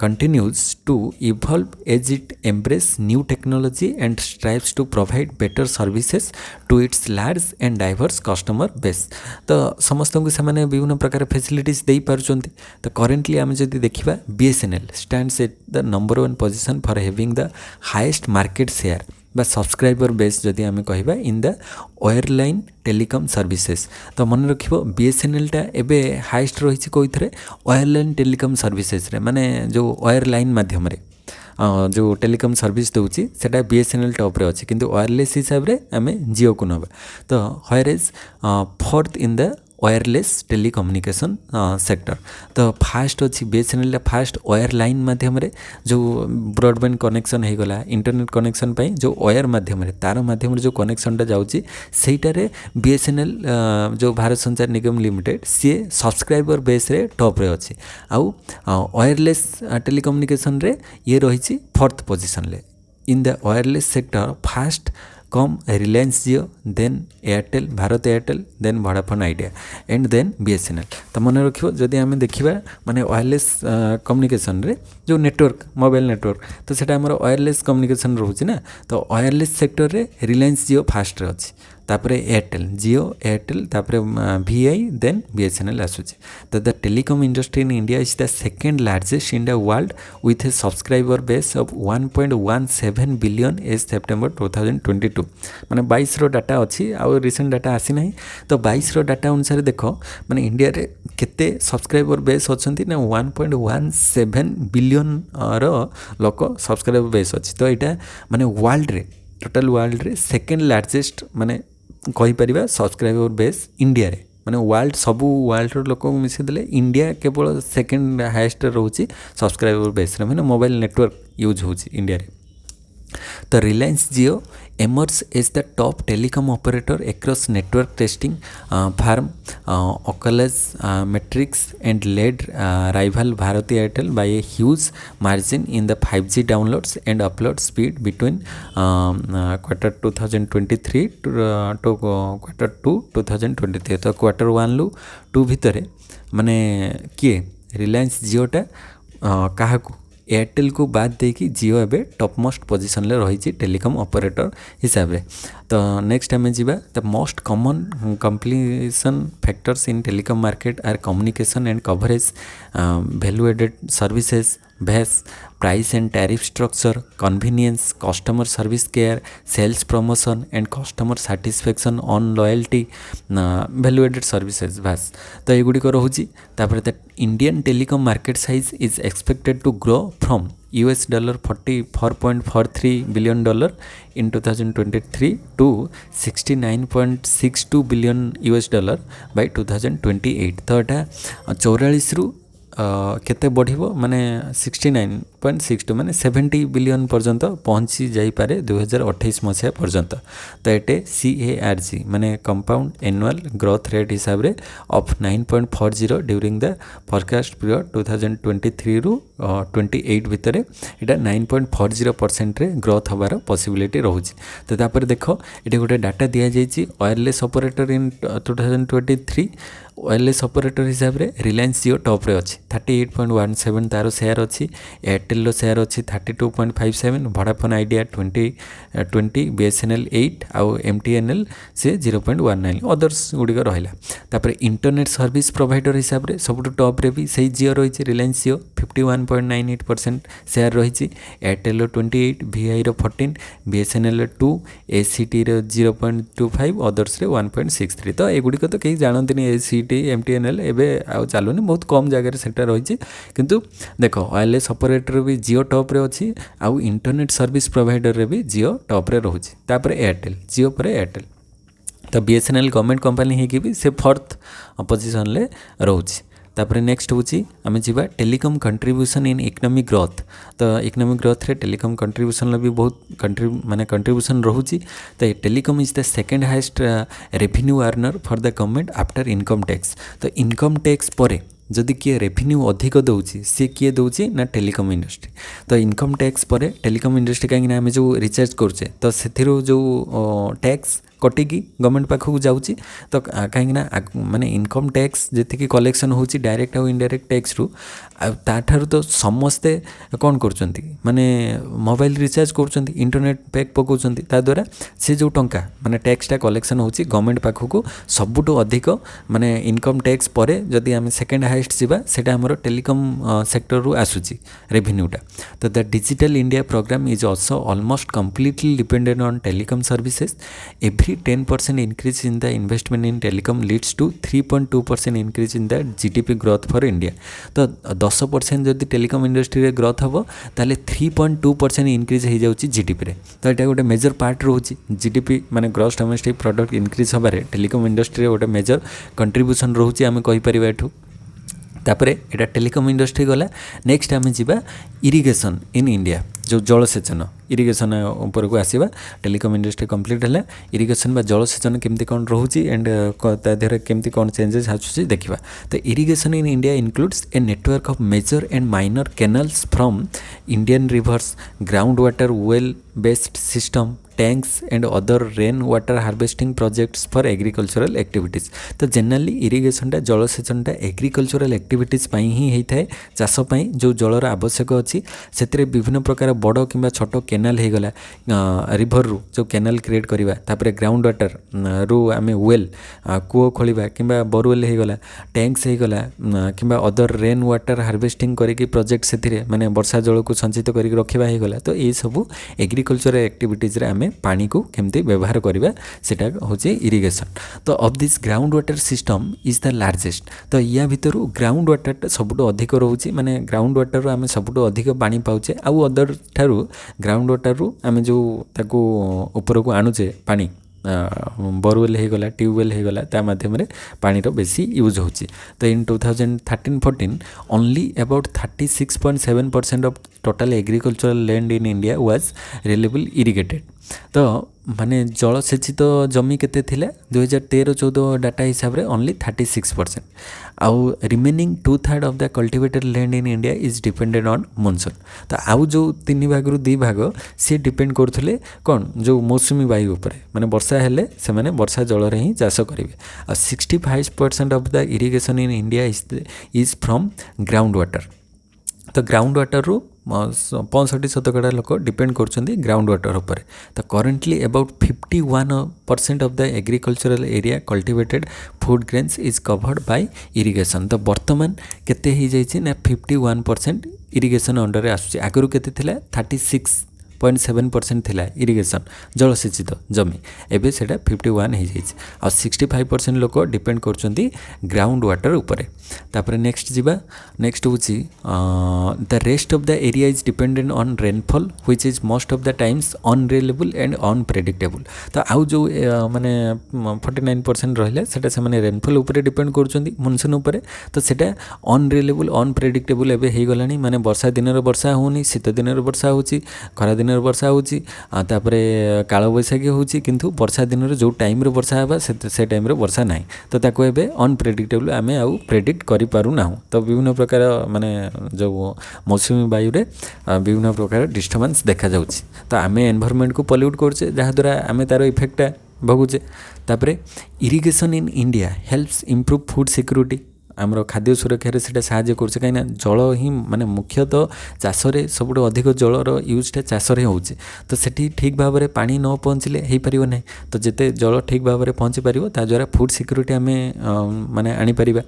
continues to evolve as it embraces new technology and strives to provide better services to its large and diverse customer base तो समस्त को से विभिन्न प्रकार फैसिलिटीज दे पारुचंती तो करेंटली आम जब देखा BSNL stands at the number 1 position for having the highest market share बा सब्सक्राइबर बेस जदि आम कहवा in the wireline telecom services तो मन रख BSNL टा एबे हाईएस्ट रही कौन वायरलाइन टेलीकॉम सर्विसेज रे माने जो वायरलाइन माध्यम रे जो टेलीकॉम सर्विस दूसरी सेटा BSNL टॉप रे अच्छी किंतु वायरलेस हिसाब रे आमे जियो को नबा तो where is fourth in the wireless telecommunication sector तो फास्ट अच्छी BSNL फास्ट वायर लाइन माध्यम रे जो ब्रॉडबैंड कनेक्शन हो गला इंटरनेट कनेक्शन पाई जो वायर माध्यम रे तार माध्यम जो कनेक्शनटा जाउची सेटारे BSNL जो भारत संचार निगम लिमिटेड सी सब्सक्राइबर बेस रे टॉप रे अच्छी आउ वायरलेस टेलीकम्युनिकेशन रे ये रही फोर्थ पोजिशन ले in the wireless sector first come Reliance Jio then Airtel Bharti Airtel then Vodafone Idea and then BSNL तो मन रखियो जदि आम देखा माने वायरलेस कम्युनिकेशन रे जो नेटवर्क मोबाइल नेटवर्क तो सेटा हमर वायरलेस कम्युनिकेशन रोचे ना तो वायरलेस सेक्टर रे रिलायंस जियो फास्ट रे अच्छी तापरे एयरटेल जियो एयरटेल तापरे VI देन BSNL आसुचे तो the telecom industry in India is the second largest in the world with a subscriber base of 1.17 billion as September 2022 माने 22 रो डाटा अच्छी आउ रिसेंट डाटा आसी ना तो 22 रो डाटा अनुसार देख माने इंडिया रे केते सब्सक्राइबर बेस अच्छी ना 1.17 बिलियन रो लोक सब्सक्राइबर बेस अच्छी तो यहाँ माने वर्ल्ड रे टोटल वर्ल्ड रे सेकेंड लार्जेस्ट माने कहीपर सब्सक्राइबर बेस इंडिया रे माने वर्ल्ड सबू वर्ल्ड लोक मिसेदेले इंडिया केवल सेकेंड हाईएस्ट रोचे सब्सक्राइबर बेस रे माने मोबाइल नेटवर्क यूज होची इंडिया रे The Reliance Jio emerged as the top telecom operator across network testing, firm, Oculus metrics, and led rival Bharati Airtel by a huge margin in the 5G downloads and upload speed between quarter 2023 to quarter 2 2023. तो quarter 1 ରୁ 2 ଭିତରେ ମାନେ किए रिलायंस जिओटा क्या Airtel को बाद देकी जियो एवं टॉप मोस्ट पोजिशन रही टेलीकॉम ऑपरेटर हिसाब से। तो नेक्स्ट आम जा the most common competition factors in telecom market are communication and coverage, value added services, VAS, price and tariff structure, convenience, customer service care, sales promotion and customer satisfaction on loyalty, value added services VAS। तो ये गुड़िक रोचे। The Indian telecom market size is expected to grow from $44.43 billion in 2023 to $69.62 billion by 2028। तो यहाँ 44 ରୁ केते बढ़िबो माने 69.62 माने 70 बिलियन पर्यंत पहुँची जाइपारे 2028 मसीहा पर्यंत। तो एटे CAGR माने कंपाउंड एनुअल ग्रोथ रेट हिसाब ray of 9.40 during the forecast period 2023 ରୁ 28 भितर एटा 9.40% रे ग्रोथ हबार पॉसिबिलिटी रोची। तो तापर देखो ये गोटे डाटा दि जाइए वायरलेस ऑपरेटर इन 2023 वायरलेस ऑपरेटर हिसाब से रिलायंस जियो टॉप रे अच्छी 38.17 तार शेयर अच्छी, एयरटेल शेयर अच्छी 32.57, वोडाफोन आइडिया 20, BSNL 8 आउ MTNL से 0.19, अदर्स गुड़िक रहा। तापर इंटरनेट सर्विस प्रोवाइडर हिसाब से सब टॉप रे भी सही जियो रही रिलायंस जियो 51.98% शेयर रही, Airtel 28, VI 14, BSNL 2, ACT 0.25, others 1.63। तो एगुड़िक तो कहीं जानते ACT MTNL एवं आउ चलुनी बहुत कम जगह सेटा रही। किंतु देख वायरलेस ऑपरेटर भी जियो टॉप रे अच्छी आउ इंटरनेट सर्विस प्रोवाइडर रे भी जियो टॉप रे रोचे। तापर एयरटेल जियो पर एयरटेल। तो BSNL गवर्नमेंट कंपनी होगी भी से 4th पोजिशन ले रोचे। तापर नेक्स्ट हूँ आम जा telecom contribution in economic growth. तो इकोनॉमिक ग्रोथ रे टेलीकॉम कंट्रीब्यूशन भी बहुत कंट्रीब्यूशन रोचे। तो telecom is the second highest revenue earner for the government after income tax. तो इनकम टैक्स पर जदि किए रेवेन्यू अधिक दौची सी किए दौची ना टेलीकॉम इंडस्ट्री। तो इनकम टैक्स पर टेलीकॉम इंडस्ट्री कहीं आम जो रिचार्ज करुचे तो से जो टैक्स कटिकी गवर्नमेंट पाखक जाऊँगी। तो कहीं माने इनकम टैक्स जी कलेक्शन होची डायरेक्ट और इनडायरेक्ट टैक्स रू ताठार तो समस्ते कौन कर माने मोबाइल रिचार्ज कर इंटरनेट पैक पकाउछन द्वारा से जो टंका माने टैक्सटा कलेक्शन होची गवर्नमेंट पाखक सबुठु अधिक माने इनकम टैक्स पर जदि आम सेकेंड हाइएस्ट जीवा सेटा हमर टेलीकॉम सेक्टर रू आसुची रेवेन्यूटा। तो the digital India programme is also almost completely dependent on telecom services. Every 10% increase in the investment in telecom leads to 3.2% increase in the GDP growth for India। तो 10% जदि telecom industry रे growth हम ताले 3.2% increase हो जाऊँगी GDP रे। तो यहाँ गोटे मेजर पार्ट रोचे GDP माने ग्रॉस डोमेस्टिक प्रोडक्ट इंक्रीज हबारे टेलीकॉम इंडस्ट्री गोटे मेजर कंट्रीब्यूशन रोचे आम कहीपर एठू। तापर एटा टेलीकॉम इंडस्ट्री गला। नेक्स्ट आम जा इरिगेशन इन इंडिया जो जलसेचन इरिगेशन ऊपर को आसवा। टेलीकॉम इंडस्ट्री कंप्लीट है इरिगेशन बा जलसेचन केमती कौन रोचे एंड तादेह केमती कौन चेंजेस आसूँ देखा। तो irrigation in India includes a network of major and minor canals from Indian rivers, ground water well based system, tanks and other rain water harvesting projects for agricultural activities. तो generally इरिगेशनटा जलसेचनटा agricultural activities ही होता है चाषपाई जो जलर आवश्यक अच्छी से विभिन्न प्रकार बड़ कि छोट केनाल हो गला रिभर रू जो केनाल क्रिएट करवा। तापर ग्राउंड वाटर रू आम वेल कूओ खोलिबा कि बोरवेल हो गला, टैंक्स हो गला कि अदर रेन वाटर हार्वेस्टिंग करके प्रोजेक्ट से माने वर्षा जल को संचित करके रखा हो गला। तो ये सब एग्रीकल्चर एक्टिविटीज रे आम पानी को केमती व्यवहार करवा सेटा होचे इरिगेशन। तो of this ground water system is the largest. तो या भितर ग्राउंड वाटर सबुठु अधिक रोचे माने ग्राउंड वाटर आम सबुठु अधिक पानी पाउचे आउ अदर ठारू ग्राउंड वाटर आम जो ताको ऊपर को आणुचे पानी बोरवेल हो गला ट्यूबवेल हो गला ता माध्यम पानी बेसी यूज होची। तो इन 2013-14 only about 36.7% of total agricultural land in India was reliable irrigated. तो माने जलसेचित जमी केते थिले 2013-14 डाटा हिसाब रे ओनली 36%। आउ remaining 2/3 of the cultivated land in India is dependent on monsoon. तो आउ जो 3 भाग रु 2 भाग सी डिपेंड करथले कोन जो मौसुमी वायु ऊपर माने वर्षा हेले से माने वर्षा जल रे ही चाष करिवे। आ 65% of the irrigation in India is from ground water. तो ग्राउंड वाटर रु 65% लोक डिपेंड कर ग्राउंड वाटर उपर। तो currently about 51% of the agricultural area cultivated food grains is covered by irrigation. तो बर्तमान केते ही जाइछि ना 51% इरिगेशन अंडर आसुछि। आगरु केते थिला 36.7% थिला इरिगेशन जलसेचित जमी, एबे सेटा 51 हो जाइछि। आ 65% लोक डिपेंड करछन्ती ग्राउंड वाटर उपरे। तापर नेक्स्ट जीवा, नेक्स्ट होछि the rest of the area is dependent on rainfall which is most of the times unreliable and unpredictable. तो आउ जो माने 49% रहिला सेटा से माने रेनफॉल उपरे डिपेंड करछन्ती मॉनसून उपरे। तो सेटा अनरिलायबल अनप्रेडिक्टेबल एबे हे गलानी, माने वर्षा दिन रे वर्षा होनी, शीत दिन रे वर्षा होछि, खरा दिन रे वर्षा होछि, तापरे काल बैसाखी होछि, किंतु वर्षा दिन रे जो टाइम रे वर्षा हेबा से टाइम रे वर्षा नाही। तो ताको एबे अनप्रेडिक्टेबल आमे आउ प्रेडिक्ट करि पारु नाहु। तो विभिन्न प्रकार माने जो मौसुमी वायु रे विभिन्न प्रकार डिस्टर्बेंस देखा जाउछि। तो आमे एनवायरनमेंट को पॉल्यूट करछे जहा द्वारा आमे तारो इफेक्ट भोगुचे। तापरे irrigation in India helps improve food security, आमर खाद्य सुरक्षा से साहाय्य कर कहीं जल ही माने मुख्यतः चाष रे सब अधिक जलर यूजटा चाष होचे। तो सेठी ठीक भाव में पानी न पहुँचले हो पार ना। तो जिते जल ठीक भाव में पहुँची पार द्वारा फूड सिक्योरिटी आम माने आनीपर।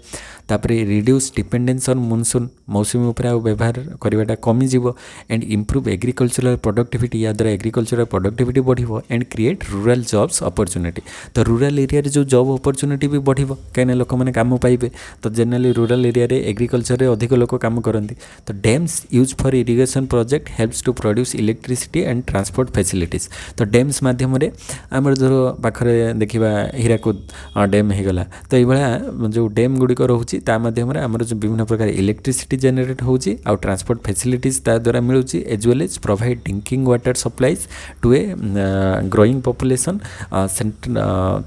तापरे रिड्यूस डिपेंडेंस ऑन मॉनसून, मौसुमी उपर आ व्यवहार करवाटा कमिजिव एंड इम्प्रूव एग्रीकल्चरल प्रोडक्टिविटी। या द्वारा एग्रीकल्चरल प्रोडक्टिविटी बढ़िबो and create rural jobs opportunity. तो रूरल एरिया रे जो जॉब अपॉर्चुनिटी भी बढ़िबो कहीं लोक मैंने काम पाइबे। तो जनरली रूरल एरिया रे एग्रीकल्चर रे अधिक लोक काम करती। तो dams use for irrigation project helps to produce electricity and transport facilities. तो डैम्स माध्यम आमर जो पाखरे देखा हीराकुद डैम हो गला। तो ये जो डैम गुड़िक रोचे माध्यम आमर जो विभिन्न प्रकार इलेक्ट्रिसिटी जनरेट होची आउ ट्रांसपोर्ट फैसिलिटीज ता द्वारा मिलूची as well as provide drinking water supplies to a growing population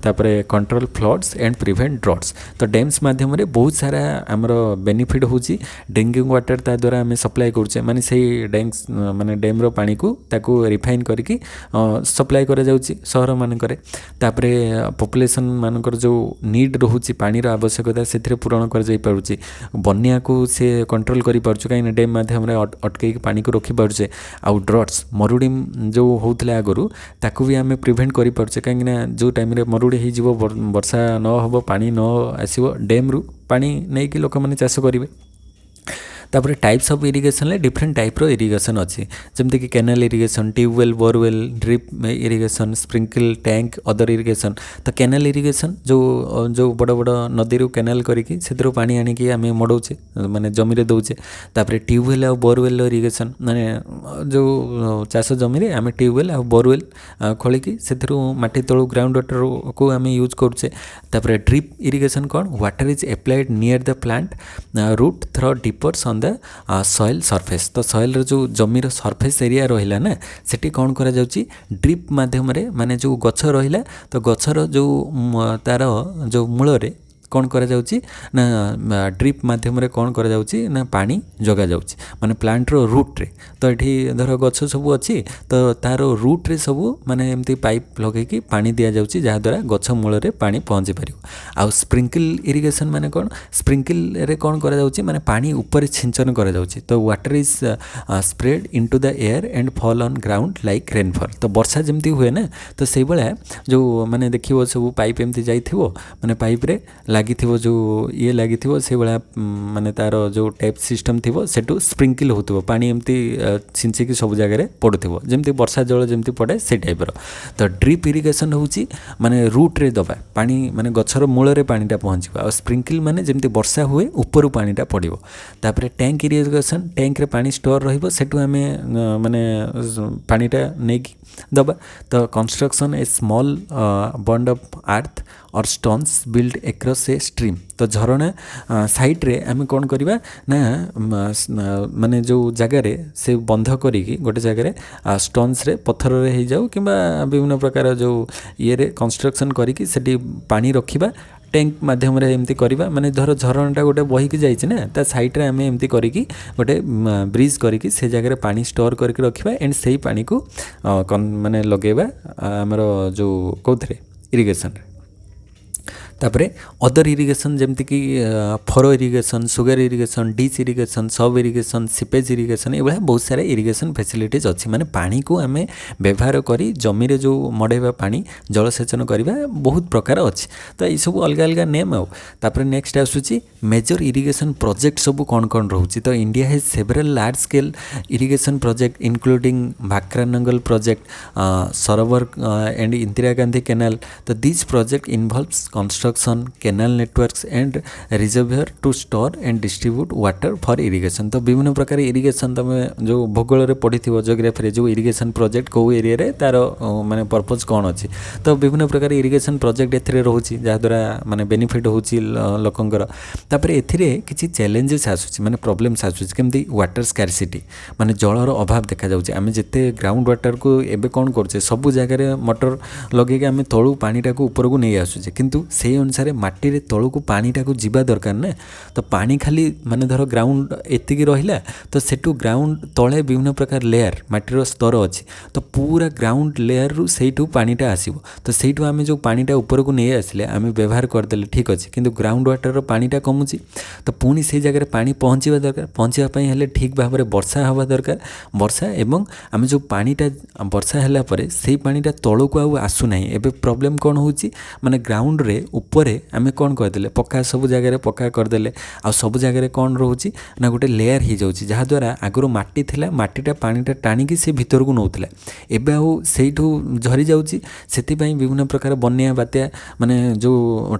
तापरे control floods and prevent droughts. तो डैम्स माध्यम बहुत सारा आमर बेनिफिट होची। ड्रिंकिंग वाटर ता द्वारा आम सप्लाई करुचे, माने से डैम्स माने डैम रो पानी को ताकू रिफाइन करके सप्लाई करा जाउची शहर मानकरे। तापरे पॉपुलेशन मानकर जो नीड रोची पानी रो आवश्यकता से पूरण कर जाई पारुची। बन्या को से कंट्रोल करि पारुछु कहीं डैम माध्यम रे अटके पानी को रखी पारुचे। आउ ड्रॉट्स मरुड़ी जो होउतले आगरु ताकू भी आम प्रिवेंट करि पारुचे कहीं जो टाइम रे मरुड़ी हो जिवो वर्षा न हबो पानी न आसीबो डैम रु पानी नहीं कि लोक मैंने चाष करेंगे। तापर टाइप्स ऑफ इरिगेशन ले डिफरेंट टाइप रो इरिगेशन अच्छी जमती कि canal irrigation, tubewell, borewell, drip irrigation, sprinkle tank, other irrigation. तो कैनाल इरिगेशन जो बड़ बड़ नदी रू कैनाल करके से पानी आनिकी आम मड़ौचे माने जमी रे दौचे। तापर ट्यूबवेल आ बोरवेल इरिगेशन माने जो चाष जमी रे आम ट्यूबवेल आ बोरवेल खोलिकी से माटी तलू ग्राउंड वाटर को आम यूज करुचे। तापर ड्रिप इरिगेशन कौन, water is applied near the plant root through drippers on the soil surface. तो सॉइल जो जमीर सरफेस एरिया रहिला ना सेठी कौन करा जाउची ड्रिप माध्यम रे माने जो गछ रहिला तो गछर जो तार जो मूल रे कौन करा जाउची ना ड्रिप माध्यम रे कौन करा जाउची ना पानी जगा जाउची माने प्लांट रो रूट रे। तो एठी धर गछ सब अच्छी तो तार रूट रे सब माने एमती पाइप लगे कि पानी दिया जाउची जहा द्वारा गछ मूल रे पानी पहुँची पारिबो। आ स्प्रिंकल इरिगेशन माने कौन, स्प्रिंकल रे कौन करा जाउची माने पानी ऊपर सिंचन करा जाउची। तो water is spread into the air and fall on ground like rainfall. तो वर्षा जमती हुए ना तो से जो माने देखिबो सब पाइप एमती जाइथिबो माने पाइप रे लगी जो ये लगी से भाया माने तार जो टैप सिस्टम थी सेठू स्प्रिंकल हो पानी एमती छिंचिकी सब जगह पड़ुव जमी वर्षा जल जमी पड़े से टाइपर। तो ड्रिप इरिगेशन हूँ माने रूट रे दबा पानी माने गछर मूल रे पानीटा पहुँचवा और स्प्रिंकल माने जमी वर्षा हुए ऊपर पानीटा पड़ो। तापर टैंक इरिगेशन टैंक रे पानी स्टोर रहीबो आम माने पानीटा नहीं दबा। तो construction a small bund of earth और stones build across a stream. तो झरणा साइड रे आम कौन करवा ना माने जो जगार से बंध करी गोटे जगह स्टोन्स रे पत्थर रे हो जाऊ कि विभिन्न प्रकार जो ये कंस्ट्रक्शन करी सेठी पानी रखिबा टैंक माध्यम एमती करवा माने धर झरणाटा गोटे बहीकी जाइए ना ता साइड रे आम एमती करी गोटे ब्रिज करी से जगह पानी स्टोर करके रखिबा एंड से ही पानी को माने लगेबा आमर जो कौथे इरिगेशन। तापरे अदर इरिगेशन जमती कि furrow irrigation sugar irrigation ditch irrigation सब इरिगेशन सीपेज इरिगेशन ये बहुत सारा इरिगेशन फैसिलिटीज अच्छी माने पानी को आम व्यवहार करी जमी रे जो मड़ेबा पानी जलसेचन करवा बहुत प्रकार अच्छी। तो ये सब अलग अलग नेम आउे नेक्स्ट आसूँ मेजर इरिगेशन प्रोजेक्ट सब कौन कौन रोचे। तो India has several large scale irrigation project including Bhakra Nangal project Sarovar and Indira Gandhi canal. तो this project involves construction canal networks and reservoir to store and distribute water for irrigation. तो विभिन्न प्रकार इरिगेशन तुम जो भूगोल रे पढ़ी जियोग्राफी जो इरिगेशन प्रोजेक्ट कौ एरिया रे तार माने पर्पज कौन अच्छी। तो विभिन्न प्रकार इरिगेशन प्रोजेक्ट एथिरे रोची जहाँद्वारा माने बेनिफिट होची लोकंकर। तापर एथिरे किछि चैलेंजेस आसुची माने प्रॉब्लम्स आसुची केमती वाटर स्कार्सिटी माने जलर अभाव देखा जाउची। आमे जेते ग्राउंड वाटर को एबे कौन करछे सब जगह मोटर लगे आमे तळु पानीटा को ऊपर को नहीं आसुचे किंतु से अनुसार माटी रे तळु को पानीटा को जीवा दरकार ना। तो पानी खाली माने धर ग्राउंड एतिकी रहिला तो सेटू ग्राउंड तळे विभिन्न प्रकार लेयर माटीर स्तर अच्छी तो पूरा ग्राउंड लेयर रु सेठू पानीटा आसीबो। तो सेठू आमे जो पानीटा ऊपर को नहीं आसिले आमे व्यवहार करदेले ठीक अच्छे किंतु ग्राउंड वाटर रो पानीटा कमुची। तो पुणी से जगह पानी पहुँचवा दरकार पहुँचापी हेल्ले ठीक भाव में वर्षा हवा दरकार वर्षा एवं आम जो पानीटा वर्षा है पर से पानीटा तलू को आसुना। एबे प्रॉब्लम कौन हो माने ग्राउंड रे ऊपर आम कौन करदे पक्का सब जगह पक्का करदे आ सब जगह कौन रोचे ना गोटे लेयर हो जाऊँगी जहाँद्वारा आगुरी माटी थिला माटीटा पानीटा टाणिकी से भीतर को नौला एबे आईठू झरी जाऊँगी। से विभिन्न प्रकार बन्या बात्या माने जो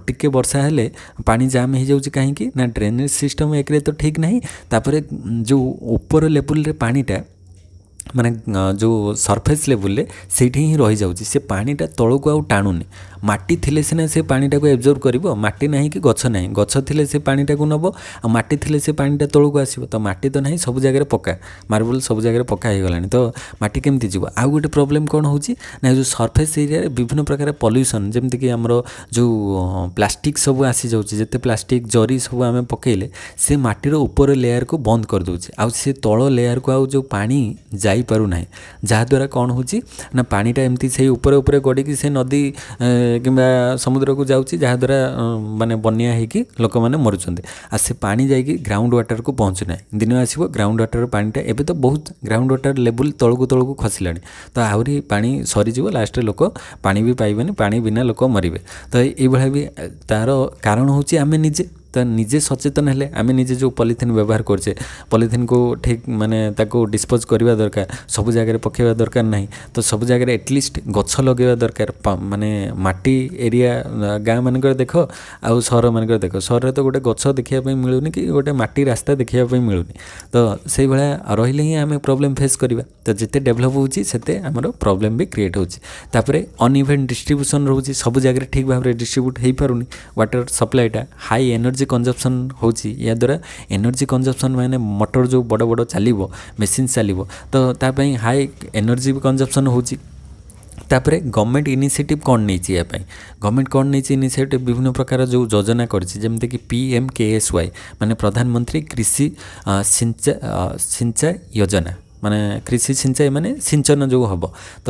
टिके वर्षा हेले पानी जाम हो जाऊँगी कहीं ना ड्रेनेज सिस्टम एक तो ठीक नहीं। तापर जो ऊपर लेवल रे पानीटा माने जो सरफेस लेवल से ही रही जाऊँगी से पानीटा तलू को टाणुनी। माटी थिले सिना से पानीटा को एब्जर्व करिवो माटी नहीं कि गछ नहीं गछ थिले से पानीटा को नबो आ माटी थिले से पानीटा तलू को आसीबो। तो माटी तो नहीं सब जगह पक्का मार्बल सब जगह पक्का हो गलानी तो माटी केमती जीवो। आ गोटे प्रॉब्लम कौन होची ना जो सरफेस एरिया रे विभिन्न प्रकार पॉल्यूशन जमती कि हमरो जो प्लास्टिक सब आसी जाउची जेते प्लास्टिक जरी सब आमे पकेइले से माटीर ऊपर लेयर को बंद कर दोची आ से तळ लेयर को आ जो पानी जाई पारु नाही जहाँद्वारा कौन होची ना पानीटा एमती से ऊपर ऊपर गड़ी से नदी किंबा समुद्र को जाऊँगी जहाँद्वारा माने बन्या होगी लोक मैंने मरुंट आ से पानी जाकि ग्राउंड वाटर को पहुँचुना दिन आसो ग्राउंड वाटर पानीटा एबे तो बहुत ग्राउंड वाटर लेवल तलू खसला तो आहरी पानी सरीज लास्ट लोक पानी भी पाइबे पानी बिना लोक मरबे। तो ये भी तार कारण हूँ आम निजे तो निजे सचेतन हेले आम निजे जो पॉलिथिन व्यवहार करछे पॉलिथिन को ठीक माने ताको डिस्पोज करवा दरकार सब जगह पकेवा दरकार नहीं। तो सब जगह एटलिस्ट गछ लगेवा दरकार माने माटी एरिया गाँ मानक देख आउ सहर मानक देख सहर तो गोटे गछ देखा मिलूनी कि गोटे माटी रास्ता देखा मिलूनी। तो से भाया रही ही आम प्रॉब्लम फेस करवा। तो जिते डेभलप होची सेते आमर प्रॉब्लम भी क्रिएट होची। तापरे अनइवन डिस्ट्रीब्यूशन रोची सब जगह ठीक भाव में डिस्ट्रीब्यूट हो पारुनी वाटर सप्लाईटा हाई एनर्जी कंजप्शन होची या द्वारा एनर्जी कंजप्शन माने मोटर जो बड़ बड़ चलो मेसीन चलो तो तापाई हाई एनर्जी भी कंजप्शन होची। तापरे गवर्नमेंट इनिशिएटिव कौन नहीं या गवर्नमेंट कौन नहीं इनिशिएटिव विभिन्न प्रकार जो योजना करमती कि PMKSY माने प्रधानमंत्री कृषि सिंचाई योजना ମାନେ କୃଷି ସିଞ୍ଚାଇ ମାନେ ସିଞ୍ଚନ ଯେଉଁ ହେବ ତ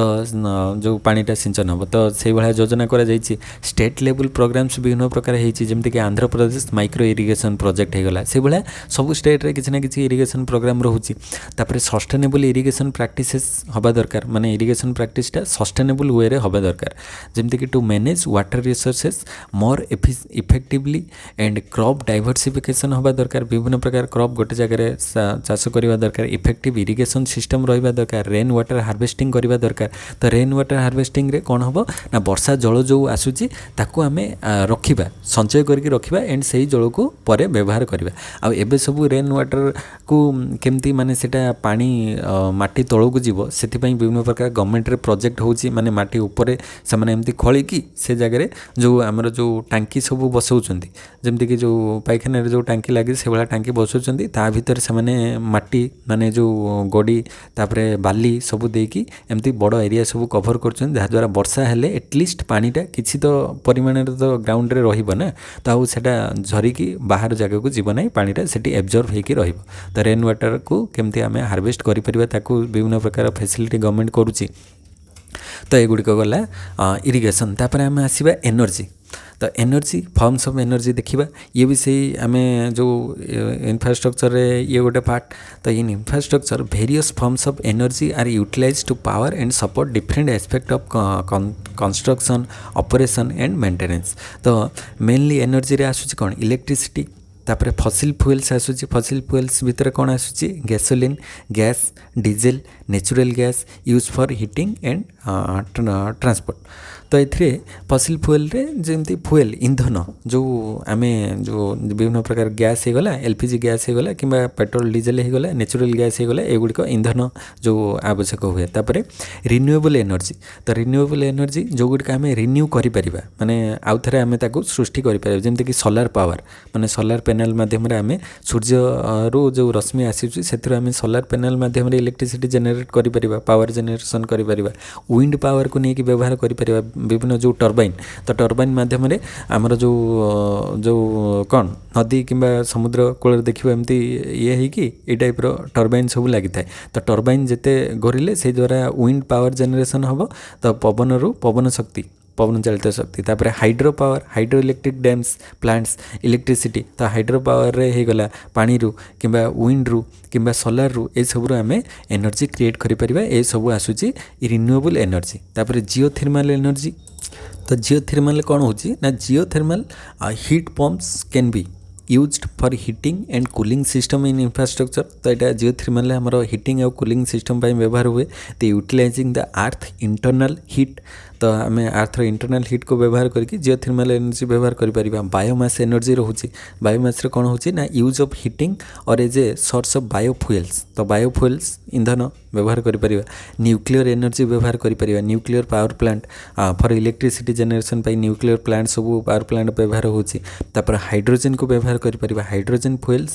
ଯେଉଁ ପାଣିଟା ସିଞ୍ଚନ ହେବ ତ ସେଇଭଳିଆ ଯୋଜନା କରାଯାଇଛି। ଷ୍ଟେଟ୍ ଲେବୁଲ୍ ପ୍ରୋଗ୍ରାମ୍ସ ବିଭିନ୍ନ ପ୍ରକାର ହେଇଛି, ଯେମିତିକି ଆନ୍ଧ୍ରପ୍ରଦେଶ ମାଇକ୍ରୋ ଇରିଗେସନ୍ ପ୍ରୋଜେକ୍ଟ ହେଇଗଲା। ସେଇଭଳିଆ ସବୁ ଷ୍ଟେଟ୍ରେ କିଛି ନା କିଛି ଇରିଗେସନ୍ ପ୍ରୋଗ୍ରାମ୍ ରହୁଛି। ତାପରେ ସଷ୍ଟେନେବୁଲ୍ ଇରିଗେସନ୍ ପ୍ରାକ୍ଟିସେସ୍ ହେବା ଦରକାର, ମାନେ ଇରିଗେସନ୍ ପ୍ରାକ୍ଟିସଟା ସଷ୍ଟେନେବୁଲ୍ ୱେରେ ହେବା ଦରକାର, ଯେମିତିକି to manage water resources more effectively and crop diversification ହେବା ଦରକାର। ବିଭିନ୍ନ ପ୍ରକାର କ୍ରପ୍ ଗୋଟେ ଜାଗାରେ ଚାଷ କରିବା ଦରକାର। ଇଫେକ୍ଟିଭ୍ ଇରିଗେସନ୍ ସିଷ୍ଟମ୍ ରହିବା ଦରକାର। ରେନ୍ ୱାଟର ହାର୍ଭେଷ୍ଟିଂ କରିବା ଦରକାର। ତ ରେନ୍ ୱାଟର ହାର୍ଭେଷ୍ଟିଂରେ କ'ଣ ହେବ ନା ବର୍ଷା ଜଳ ଯେଉଁ ଆସୁଛି ତାକୁ ଆମେ ରଖିବା, ସଞ୍ଚୟ କରିକି ରଖିବା ଆଣ୍ଡ ସେଇ ଜଳକୁ ପରେ ବ୍ୟବହାର କରିବା। ଆଉ ଏବେ ସବୁ ରେନ୍ ୱାଟରକୁ କେମିତି ମାନେ ସେଇଟା ପାଣି ମାଟି ତଳକୁ ଯିବ ସେଥିପାଇଁ ବିଭିନ୍ନ ପ୍ରକାର ଗଭର୍ଣ୍ଣମେଣ୍ଟରେ ପ୍ରୋଜେକ୍ଟ ହେଉଛି, ମାନେ ମାଟି ଉପରେ ସେମାନେ ଏମିତି ଖୋଳିକି ସେ ଜାଗାରେ ଯେଉଁ ଆମର ଯେଉଁ ଟାଙ୍କି ସବୁ ବସାଉଛନ୍ତି, ଯେମିତିକି ଯେଉଁ ପାଇଖାନାରେ ଯେଉଁ ଟାଙ୍କି ଲାଗେ ସେଭଳିଆ ଟାଙ୍କି ବସାଉଛନ୍ତି। ତା ଭିତରେ ସେମାନେ ମାଟି ମାନେ ଯେଉଁ ଗୋଡ଼ି ତାପରେ ବାଲି ସବୁ ଦେଇକି ଏମିତି ବଡ଼ ଏରିଆ ସବୁ କଭର୍ କରୁଛନ୍ତି, ଯାହାଦ୍ୱାରା ବର୍ଷା ହେଲେ ଏଟଲିଷ୍ଟ ପାଣିଟା କିଛି ତ ପରିମାଣରେ ତ ଗ୍ରାଉଣ୍ଡରେ ରହିବ ନା, ତ ଆଉ ସେଇଟା ଝରିକି ବାହାର ଜାଗାକୁ ଯିବ ନାହିଁ, ପାଣିଟା ସେଠି ଏବଜର୍ଭ ହେଇକି ରହିବ। ତ ରେନ୍ ୱାଟରକୁ କେମିତି ଆମେ ହାର୍ଭେଷ୍ଟ କରିପାରିବା ତାକୁ ବିଭିନ୍ନ ପ୍ରକାର ଫେସିଲିଟି ଗଭର୍ଣ୍ଣମେଣ୍ଟ କରୁଛି। ତ ଏଗୁଡ଼ିକ ଗଲା ଇରିଗେସନ୍। ତାପରେ ଆମେ ଆସିବା ଏନର୍ଜି। ତ ଏନର୍ଜି ଫର୍ମସ୍ ଅଫ୍ ଏନର୍ଜି ଦେଖିବା, ଇଏ ବି ସେଇ ଆମେ ଯେଉଁ ଇନଫ୍ରାଷ୍ଟ୍ରକ୍ଚରରେ ଇଏ ଗୋଟେ ପାର୍ଟ। ତ in infrastructure various forms of energy are utilise to power and support different aspect of construction operation and maintenance. ତ ମେନଲି ଏନର୍ଜିରେ ଆସୁଛି କ'ଣ ଇଲେକ୍ଟ୍ରିସିଟି, ତାପରେ ଫସିଲ୍ ଫୁଏଲ୍ସ ଆସୁଛି। ଫସିଲ୍ ଫୁଏଲ୍ସ ଭିତରେ କ'ଣ ଆସୁଛି gasoline, gas, diesel, natural gas use for heating and transport. ତ ଏଥିରେ ଫସିଲ୍ ଫୁଏଲ୍ରେ ଯେମିତି ଫୁଏଲ୍ ଇନ୍ଧନ ଯେଉଁ ଆମେ ଯେଉଁ ବିଭିନ୍ନ ପ୍ରକାର ଗ୍ୟାସ୍ ହେଇଗଲା, LPG ଗ୍ୟାସ୍ ହେଇଗଲା କିମ୍ବା ପେଟ୍ରୋଲ ଡିଜେଲ୍ ହେଇଗଲା, ନ୍ୟାଚୁରାଲ୍ ଗ୍ୟାସ୍ ହେଇଗଲା, ଏଗୁଡ଼ିକ ଇନ୍ଧନ ଯେଉଁ ଆବଶ୍ୟକ ହୁଏ। ତାପରେ ରିନ୍ୟୁଏବଲ୍ ଏନର୍ଜି। ତ ରିନ୍ୟୁଏବଲ୍ ଏନର୍ଜି ଯେଉଁଗୁଡ଼ିକ ଆମେ ରିନ୍ୟୁ କରିପାରିବା, ମାନେ ଆଉ ଥରେ ଆମେ ତାକୁ ସୃଷ୍ଟି କରିପାରିବା, ଯେମିତିକି ସୋଲାର ପାୱାର, ମାନେ ସୋଲାର ପ୍ୟାନେଲ୍ ମାଧ୍ୟମରେ ଆମେ ସୂର୍ଯ୍ୟରୁ ଯେଉଁ ରଶ୍ମି ଆସୁଛି ସେଥିରୁ ଆମେ ସୋଲାର ପ୍ୟାନେଲ୍ ମାଧ୍ୟମରେ ଇଲେକ୍ଟ୍ରିସିଟି ଜେନେରେଟ୍ କରିପାରିବା, ପାୱାର ଜେନେରେସନ୍ କରିପାରିବା। ୱିଣ୍ଡ ପାୱାରକୁ ନେଇକି ବ୍ୟବହାର କରିପାରିବା, ବିଭିନ୍ନ ଯେଉଁ ଟର୍ବାଇନ୍, ତ ଟର୍ବାଇନ୍ ମାଧ୍ୟମରେ ଆମର ଯେଉଁ କ'ଣ ନଦୀ କିମ୍ବା ସମୁଦ୍ର କୂଳରେ ଦେଖିବ ଏମିତି ଇଏ ହେଇକି ଏଇ ଟାଇପ୍ର ଟର୍ବାଇନ୍ ସବୁ ଲାଗିଥାଏ। ତ ଟର୍ବାଇନ୍ ଯେତେ ଘୋରିଲେ ସେଇ ଦ୍ୱାରା ୱିଣ୍ଡ ପାୱାର ଜେନେରେସନ୍ ହେବ। ତ ପବନରୁ ପବନ ଶକ୍ତି, ପବନ ଚାଳିତ ଶକ୍ତି। ତାପରେ hydro power, hydro electric dams plants electricity. ତ ହାଇଡ୍ରୋ ପାୱାରରେ ହେଇଗଲା ପାଣିରୁ କିମ୍ବା ୱିଣ୍ଡରୁ କିମ୍ବା ସୋଲାରରୁ, ଏସବୁରୁ ଆମେ ଏନର୍ଜି କ୍ରିଏଟ୍ କରିପାରିବା। ଏସବୁ ଆସୁଛି ରିନ୍ୟୁଏବଲ୍ ଏନର୍ଜି। ତାପରେ ଜିଓଥର୍ମାଲ୍ ଏନର୍ଜି। ତ ଜିଓଥର୍ମାଲ୍ କ'ଣ ହେଉଛି ନା geothermal heat pumps can be used for heating and cooling system in infrastructure. ତ ଏଇଟା ଜିଓଥର୍ମାଲ୍ ଆମର ହିଟିଂ ଆଉ କୁଲିଂ ସିଷ୍ଟମ୍ ପାଇଁ ବ୍ୟବହାର ହୁଏ। ତ ୟୁଟିଲାଇଜିଂ ଦ ଆର୍ଥ ଇଣ୍ଟରନାଲ୍ ହିଟ୍। ତ ଆମେ ଆର୍ଥର ଇଣ୍ଟରନାଲ୍ ହିଟ୍କୁ ବ୍ୟବହାର କରିକି ଜିଓଥର୍ମାଲ୍ ଏନର୍ଜି ବ୍ୟବହାର କରିପାରିବା। ବାୟୋମାସ୍ ଏନର୍ଜି ରହୁଛି। ବାୟୋମାସ୍ରେ କ'ଣ ହେଉଛି ନା use of heating or as a source of biofuels. ତ ବାୟୋଫୁଏଲ୍ସ ଇନ୍ଧନ ବ୍ୟବହାର କରିପାରିବା। ନ୍ୟୁକ୍ଲିୟର ଏନର୍ଜି ବ୍ୟବହାର କରିପାରିବା। Nuclear power plant for electricity generation ପାଇଁ ନ୍ୟୁକ୍ଲିୟର ପ୍ଲାଣ୍ଟ ସବୁ ପାୱାର ପ୍ଲାଣ୍ଟ ବ୍ୟବହାର ହେଉଛି। ତାପରେ ହାଇଡ୍ରୋଜେନ୍କୁ ବ୍ୟବହାର କରିପାରିବା। Hydrogen fuels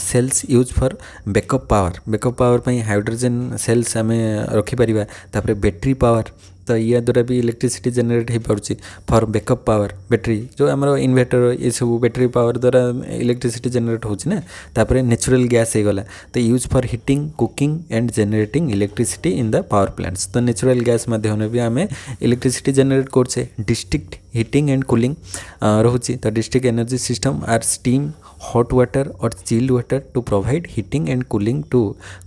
cells use for backup power. Backup power ପାଇଁ ହାଇଡ୍ରୋଜେନ୍ ସେଲ୍ସ ଆମେ ରଖିପାରିବା। ତାପରେ ବ୍ୟାଟେରୀ ପାୱାର, ତ ୟା ଦ୍ୱାରା ବି ଇଲେକ୍ଟ୍ରିସିଟି ଜେନେରେଟ୍ ହେଇପାରୁଛି ଫର୍ ବେକଅପ୍ ପାୱାର। ବ୍ୟାଟେରୀ ଯେଉଁ ଆମର ଇନଭର୍ଟର ଏସବୁ ବ୍ୟାଟେରୀ ପାୱାର ଦ୍ୱାରା ଇଲେକ୍ଟ୍ରିସିଟି ଜେନେରେଟ୍ ହେଉଛି ନା। ତାପରେ ନ୍ୟାଚୁରାଲ୍ ଗ୍ୟାସ୍ ହେଇଗଲା, ତ use for heating, cooking and generating electricity in the power plants. ତ ନ୍ୟାଚୁରାଲ୍ ଗ୍ୟାସ୍ ମାଧ୍ୟମରେ ବି ଆମେ ଇଲେକ୍ଟ୍ରିସିଟି ଜେନେରେଟ୍ କରୁଛେ। ଡିଷ୍ଟ୍ରିକ୍ଟ ହିଟିଂ ଆଣ୍ଡ କୁଲିଂ ରହୁଛି। ତ district energy system are steam, hot water or chilled water to provide heating and cooling to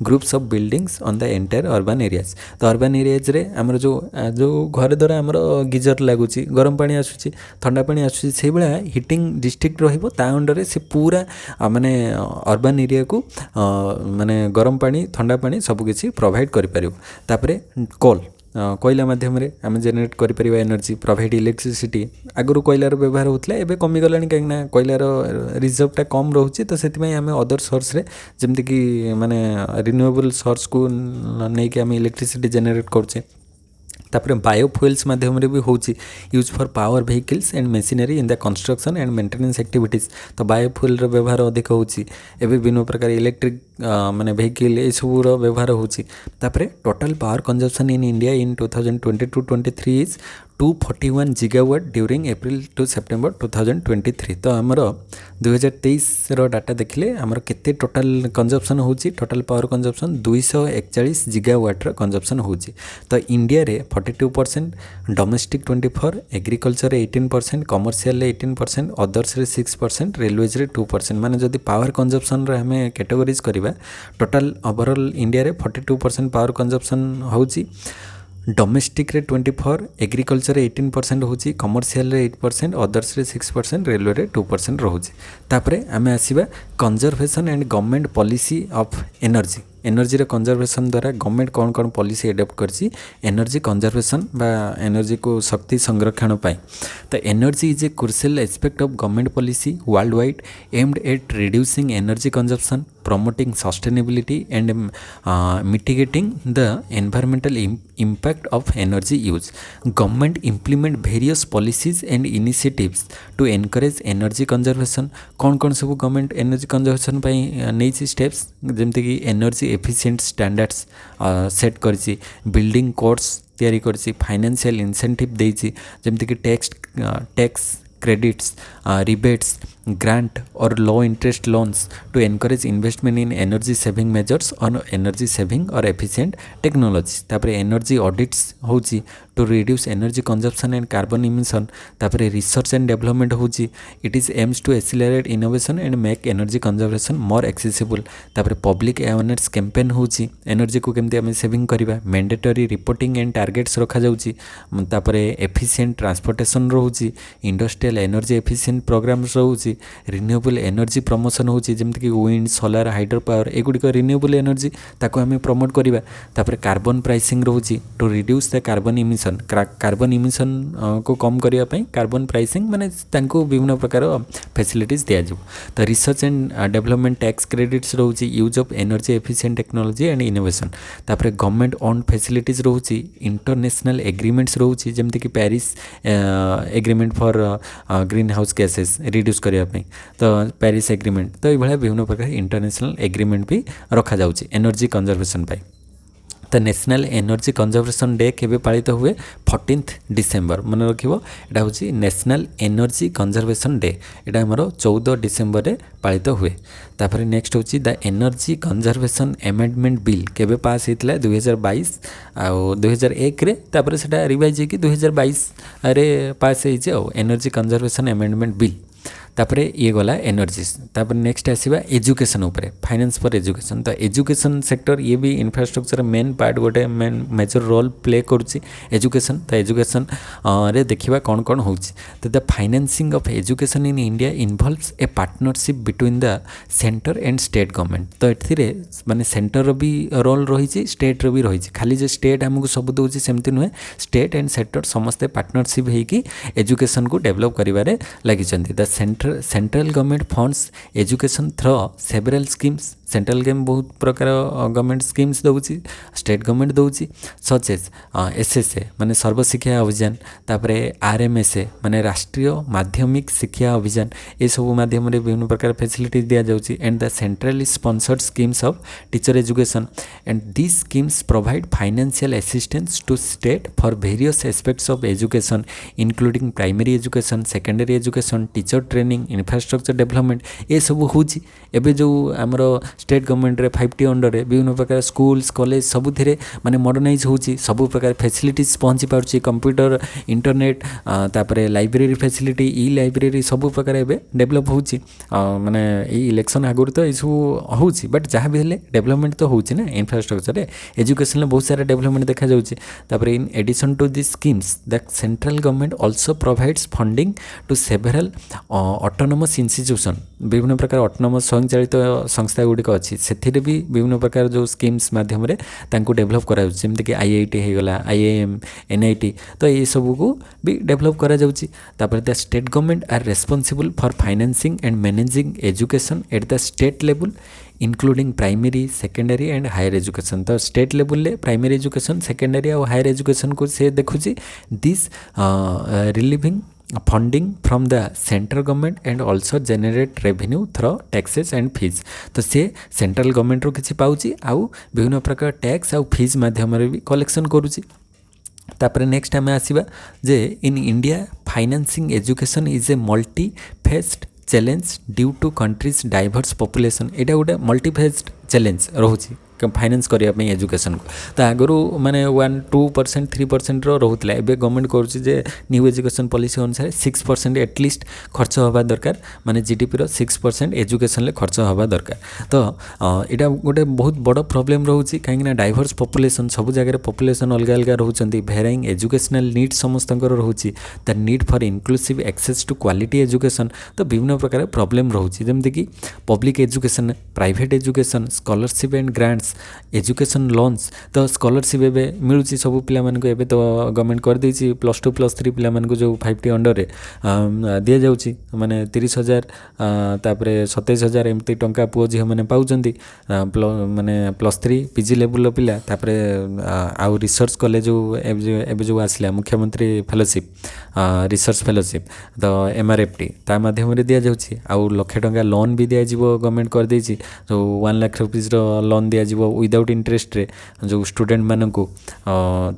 groups of buildings on the entire urban areas। ତ urban ଏରିଆଜ୍ରେ ଆମର ଯେଉଁ ଘରେ ଦ୍ୱାରା ଆମର geyser ଲାଗୁଛି, ଗରମ ପାଣି ଆସୁଛି, ଥଣ୍ଡା ପାଣି ଆସୁଛି, ସେଇଭଳିଆ ହିଟିଂ ଡିଷ୍ଟ୍ରିକ୍ଟ ରହିବ। ତା ଅଣ୍ଡରରେ ସେ ପୁରା ମାନେ ଅର୍ବାନ୍ ଏରିଆକୁ ମାନେ ଗରମ ପାଣି, ଥଣ୍ଡା ପାଣି ସବୁକିଛି ପ୍ରୋଭାଇଡ଼ କରିପାରିବ। ତାପରେ କୋଲ୍, କୋଇଲା ମାଧ୍ୟମରେ ଆମେ ଜେନେରେଟ୍ କରିପାରିବା ଏନର୍ଜି, ପ୍ରୋଭାଇଡ଼ ଇଲେକ୍ଟ୍ରିସିଟି। ଆଗରୁ କୋଇଲାର ବ୍ୟବହାର ହେଉଥିଲା, ଏବେ କମିଗଲାଣି କାହିଁକିନା କୋଇଲାର ରିଜର୍ଭଟା କମ୍ ରହୁଛି। ତ ସେଥିପାଇଁ ଆମେ ଅଦର ସୋର୍ସରେ ଯେମିତିକି ମାନେ ରିନ୍ୟୁଏବଲ୍ ସୋର୍ସକୁ ନେଇକି ଆମେ ଇଲେକ୍ଟ୍ରିସିଟି ଜେନେରେଟ୍ କରୁଛେ। ତାପରେ ବାୟୋଫୁଏଲ୍ସ ମାଧ୍ୟମରେ ବି ହେଉଛି use for power vehicles and machinery in the construction and maintenance activities. ତ ବାୟୋଫୁଏଲ୍ର ବ୍ୟବହାର ଅଧିକ ହେଉଛି। ଏବେ ବିଭିନ୍ନ ପ୍ରକାର ଇଲେକ୍ଟ୍ରିକ୍ ମାନେ ଭେହିକିଲ୍ ଏସବୁର ବ୍ୟବହାର ହେଉଛି। ତାପରେ total power consumption in India in 2022-23 is 241 gigawatt during April to September 2023। तो आमर 2023 डाटा देखिले आमर केते टोटल कंजप्शन होची, टोटल पावर कंजप्शन 241 जिगावाट कंजप्शन होची। तो इंडिया रे 42%, डोमेस्टिक 24%, एग्रीकल्चर 18%, कमर्शियल 18%, अदर्स रे 6%, रेलवेज रे 2%। माने जदि पावर कंजप्शन रे हमें कैटेगोरीज करिबा टोटल ओवरऑल इंडिया रे 42% पावर कंजप्शन होची, डोमेस्टिक रे 24, एग्रीकल्चर 18% होची, कमर्शियल रे 8%, अदर्स रे 6%, रेलवे रे 2% रोची। तापरे आमे आसीबा conservation and government policy of energy. Energy रे कंजर्वेशन द्वारा गवर्नमेंट कौन कौन पॉलिसी एडप्ट करछि एनर्जी कंजर्वेशन बा एनर्जी को शक्ति संरक्षण पाई। तो energy is a crucial aspect of government policy worldwide aimed at reducing energy consumption, promoting sustainability and mitigating the environmental impact of energy use. Government implement various policies and initiatives to encourage energy conservation। कौन सब government energy conservation नहीं steps जमती कि energy efficient standards set करछि, building codes तैयारी करछि, financial incentive देछि जमती कि tax credits, rebates, grant or low interest loans to encourage investment in energy saving measures or energy saving or efficient technology। तापरे energy audits होची to reduce energy consumption and carbon emission। तापरे research and development होची, it is aims to accelerate innovation and make energy conservation more accessible। तापरे public awareness campaign होची energy को केमती हमें saving करिबा, mandatory reporting and targets रखा जाउची। तापरे efficient transportation रहउची, industrial एनर्जी एफिशिएंट प्रोग्राम्स रोचे, रिन्यूएबल एनर्जी प्रमोशन होची जमती कि विंड सोलार हाइड्रो पावर एगुड़िक रिन्यूएबल एनर्जी ताको आम प्रमोट करवा। तापर कार्बन प्राइसिंग रोची to reduce the carbon emission, carbon emission को कम करने कार्बन प्राइसिंग माने तांको विभिन्न प्रकार फैसिलिटीज दिया जाऊ। तो research and development tax credits रोची, use of energy efficient technology and innovation. तापर गवर्नमेंट ओन फैसिलिटीज रोची, इंटरनेशनल एग्रीमेंट्स रोची जमती कि Paris agreement for greenhouse gases reduce करने, तो पेरिस एग्रीमेंट, तो ये विभिन्न प्रकार इंटरनेशनल एग्रीमेंट भी रखा जाउची एनर्जी कंजर्वेशन पाई। तो नेशनल एनर्जी कंजर्वेशन डे केबे पालित हुए 14 डिसेम्बर मन रखिबो। एटा होची नेशनल एनर्जी कंजर्वेशन डे, एटा हमरो 14 डिसेम्बर रे पालित हुए। तापर नेक्स्ट होची the energy conservation amendment bill केबे पास हेतला 2022 आ 2001 रे, तापर सेटा रिवाइज कि 2022 रे पास हेछि आ एनर्जी कंजर्वेशन अमेंडमेंट बिल। तापर ये गला एनर्जीज। तापर नेक्स्ट आसीबा एजुकेशन उपरे, फाइनेंस फॉर एजुकेशन। तो एजुकेशन सेक्टर ये भी इंफ्रास्ट्रक्चर मेन पार्ट गोटे मेन मेजर रोल प्ले करुच्ची एजुकेशन। तो एजुकेशन रे देखिबा कौन कौन होची। तो the financing of education in India involves a partnership between the centre and state government. तो एथिरे माने सेंटर भी रोल रही, स्टेट भी रही, खाली जो स्टेट आमको सब दूसरी सेमती नुहे, स्टेट एंड सेक्टर समस्ते पार्टनरशिप होगी एजुकेशन को डेवलप करिवारे लागिचंती। The central government funds education through several schemes. Central government बहुत प्रकार गवर्नमेंट स्कीम्स दउची, स्टेट गवर्नमेंट दउची सच एज एसएसए माने सर्वशिक्षा अभियान, तापरे आरएमएसए माने राष्ट्रीय माध्यमिक शिक्षा अभियान, ये सब माध्यम रे विभिन्न प्रकार फैसिलिटी दिया जाउची। And the centrally sponsored schemes of teacher education and these schemes provide financial assistance to state for various aspects of education including primary education, secondary education, teacher training, infrastructure development, ये सब होची। एबे जो हमरो state government रे 5T under रे विभिन्न प्रकार स्कूल्स कॉलेज सबुथिरे माने मॉडर्नाइज होची, सब प्रकार फैसिलिटीज पहुंची पारुची, कंप्यूटर इंटरनेट तापरे लाइब्रेरी फैसिलिटी, ई लाइब्रेरी सब प्रकार एबे डेवलप होची। माने ई इलेक्शन आगुर तो इसु होची, बट जहाँ भी हेले डेवलपमेंट तो होची ना इंफ्रास्ट्रक्चर रे। एजुकेशन बहुत सारा डेवलपमेंट देखा जाउची। तापरे in addition to this schemes the central government also provides funding to several autonomous institution. विभिन्न प्रकार ऑटोनोमस स्वयंचालित संस्था गुड़िक अच्छी से भी विभिन्न प्रकार जो स्कीम्स माध्यम डेवलप करा जमी कि आईआईटी होगला, आईआईएम, एनआईटी, तो ये सब को भी डेवलप करा जाउची। तापर the state government are responsible for financing and managing education at the state level including primary, secondary and higher education. तो स्टेट लेवल ले प्राइमरी एजुकेशन, सेकेंडरी और हायर एजुकेशन को से देखुची। This relieving funding from the central government and also generate revenue through taxes and fees. तो से central government रो किछि पाउची आउ विभिन्न प्रकार टैक्स आउ फीस माध्यम रे भी कलेक्शन करूची। तापर नेक्स्ट आम आसवा जे in India financing education is a multi faceted challenge due to country's diverse population. यहाँ गोटे मल्टी फेस्ड चैलेंज रोचे फाइनान्स करने एजुकेशन को। तो आगु माने 1-2% 3% रोला एवं गवर्नमेंट करुच्चे न्यू एजुकेशन पॉलिसी अनुसार 6% एटलिस्ट खर्च हवा दरकार, माने जीडीपी 6% एजुकेशन खर्च हवा दरकार। तो यहाँ गोटे बहुत बड़ प्रोब्लेम रोचे कहीं डाइवर्स पॉपुलेशन सब जगह पॉपुलेशन अलग अलग रोचे, भेराइंग एजुकेशनल नीड समस्त रोचे, the need for inclusive access to quality education. तो विभिन्न प्रकार प्रोब्लेम रोचे जमीक public education, private education, scholarship and grants, education loans. तो स्कॉलरशिप एवं मिलूँ सब पिला एवं तो गवर्नमेंट कर देछि +2 +3 पिला जो 5T अंडर दि जाऊँगी माने 30,000 तापर 27,000 एमती टंका पुओ झील मैंने पाँच माने +3 PG लेवल पिला। तापर आउ रिसर्च कले जो एवं जो आसला मुख्यमंत्री फेलोशिप रिसर्च फेलोशिप तो MRFT ता माध्यम दि जाऊँगी। आउ लक्षे टंका लोन भी दिज्व गवर्नमेंट कर देछि जो 1 लाख रुपीज लोन दिज्व विदाउट इंटरेस्ट रे जो स्टूडेंट मानक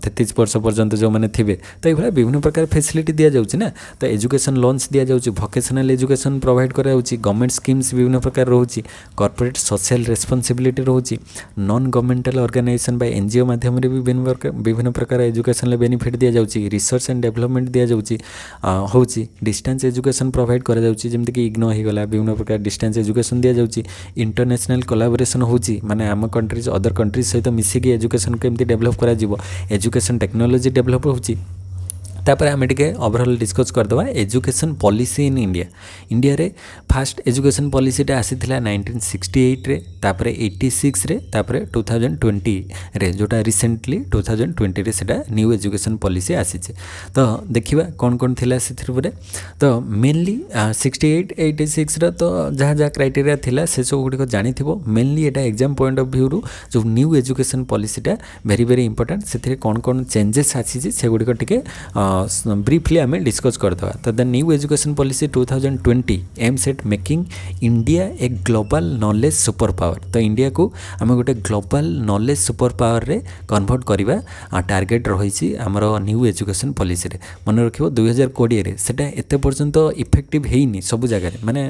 33 वर्ष पर्यंत जो मैंने थे। तो ये विभिन्न प्रकार फैसिलिटी दि जाऊँगी ना। तो एजुकेशन लोन्स दि जाऊँगी, भोकेशनल एजुकेशन प्रोवाइड कराऊँगी, गवर्नमेंट स्कीम्स विभिन्न प्रकार रोचे, कॉर्पोरेट सोशल रेस्पॉन्सिबिलिटी रोचे, non governmental organization by NGO माध्यम विभिन्न प्रकार एजुकेशन बेनिफिट दि जाऊँगी, रिसर्च एंड डेवलपमेंट दि जाऊँगी होची, डिस्टेंस एजुकेशन प्रोवाइड करा जाऊँगी जमीक इग्नो हो गला, विभिन्न प्रकार डिस्टेंस एजुकेशन दि जाऊँगी, इंटरनेशनल कोलाबोरेशन होची माने आम कंट्रीज अदर कंट्रीज सहित मिसिकी एजुकेशन केमती डेवलप करा जिवो, एजुकेशन टेक्नोलॉजी डेवलप होची। तापर आम टे ओवरऑल डिस्कस करदे education policy in India. India रे फास्ट एजुकेशन पॉलिसीटा आसीथिला 1968 रे, तापर 86 रे, तापर 2020 रे जोटा रिसेंटली 2020 रे सेटा न्यू एजुकेशन पॉलिसी आसीचे। तो देखिबा कौन कौन थिला सेथिर परे। तो मेनली 68 86 रे तो जहाँ जहाँ क्राइटेरिया थिला से सब गुड़िक जानिथिबो। मेनली एटा एग्जाम पॉइंट ऑफ व्यू रु जो न्यू एजुकेशन पॉलिसीटा वेरी वेरी इंपोर्टेंट, से कौन कौन चेंजेस आसीचे से गुड़िक टिके ब्रीफली आम डिस्कस करदे। तो the new education policy 2020 aims at making India a global knowledge super power. तो इंडिया को आम गोटे ग्लोबल नॉलेज सुपर पावर रे कन्वर्ट करवा टार्गेट रही आमर न्यू एजुकेशन पॉलिसी रे। मन रखिबो 2020 रे सेटा एते पर्यंत इफेक्टिव हेइनी सब जगह माने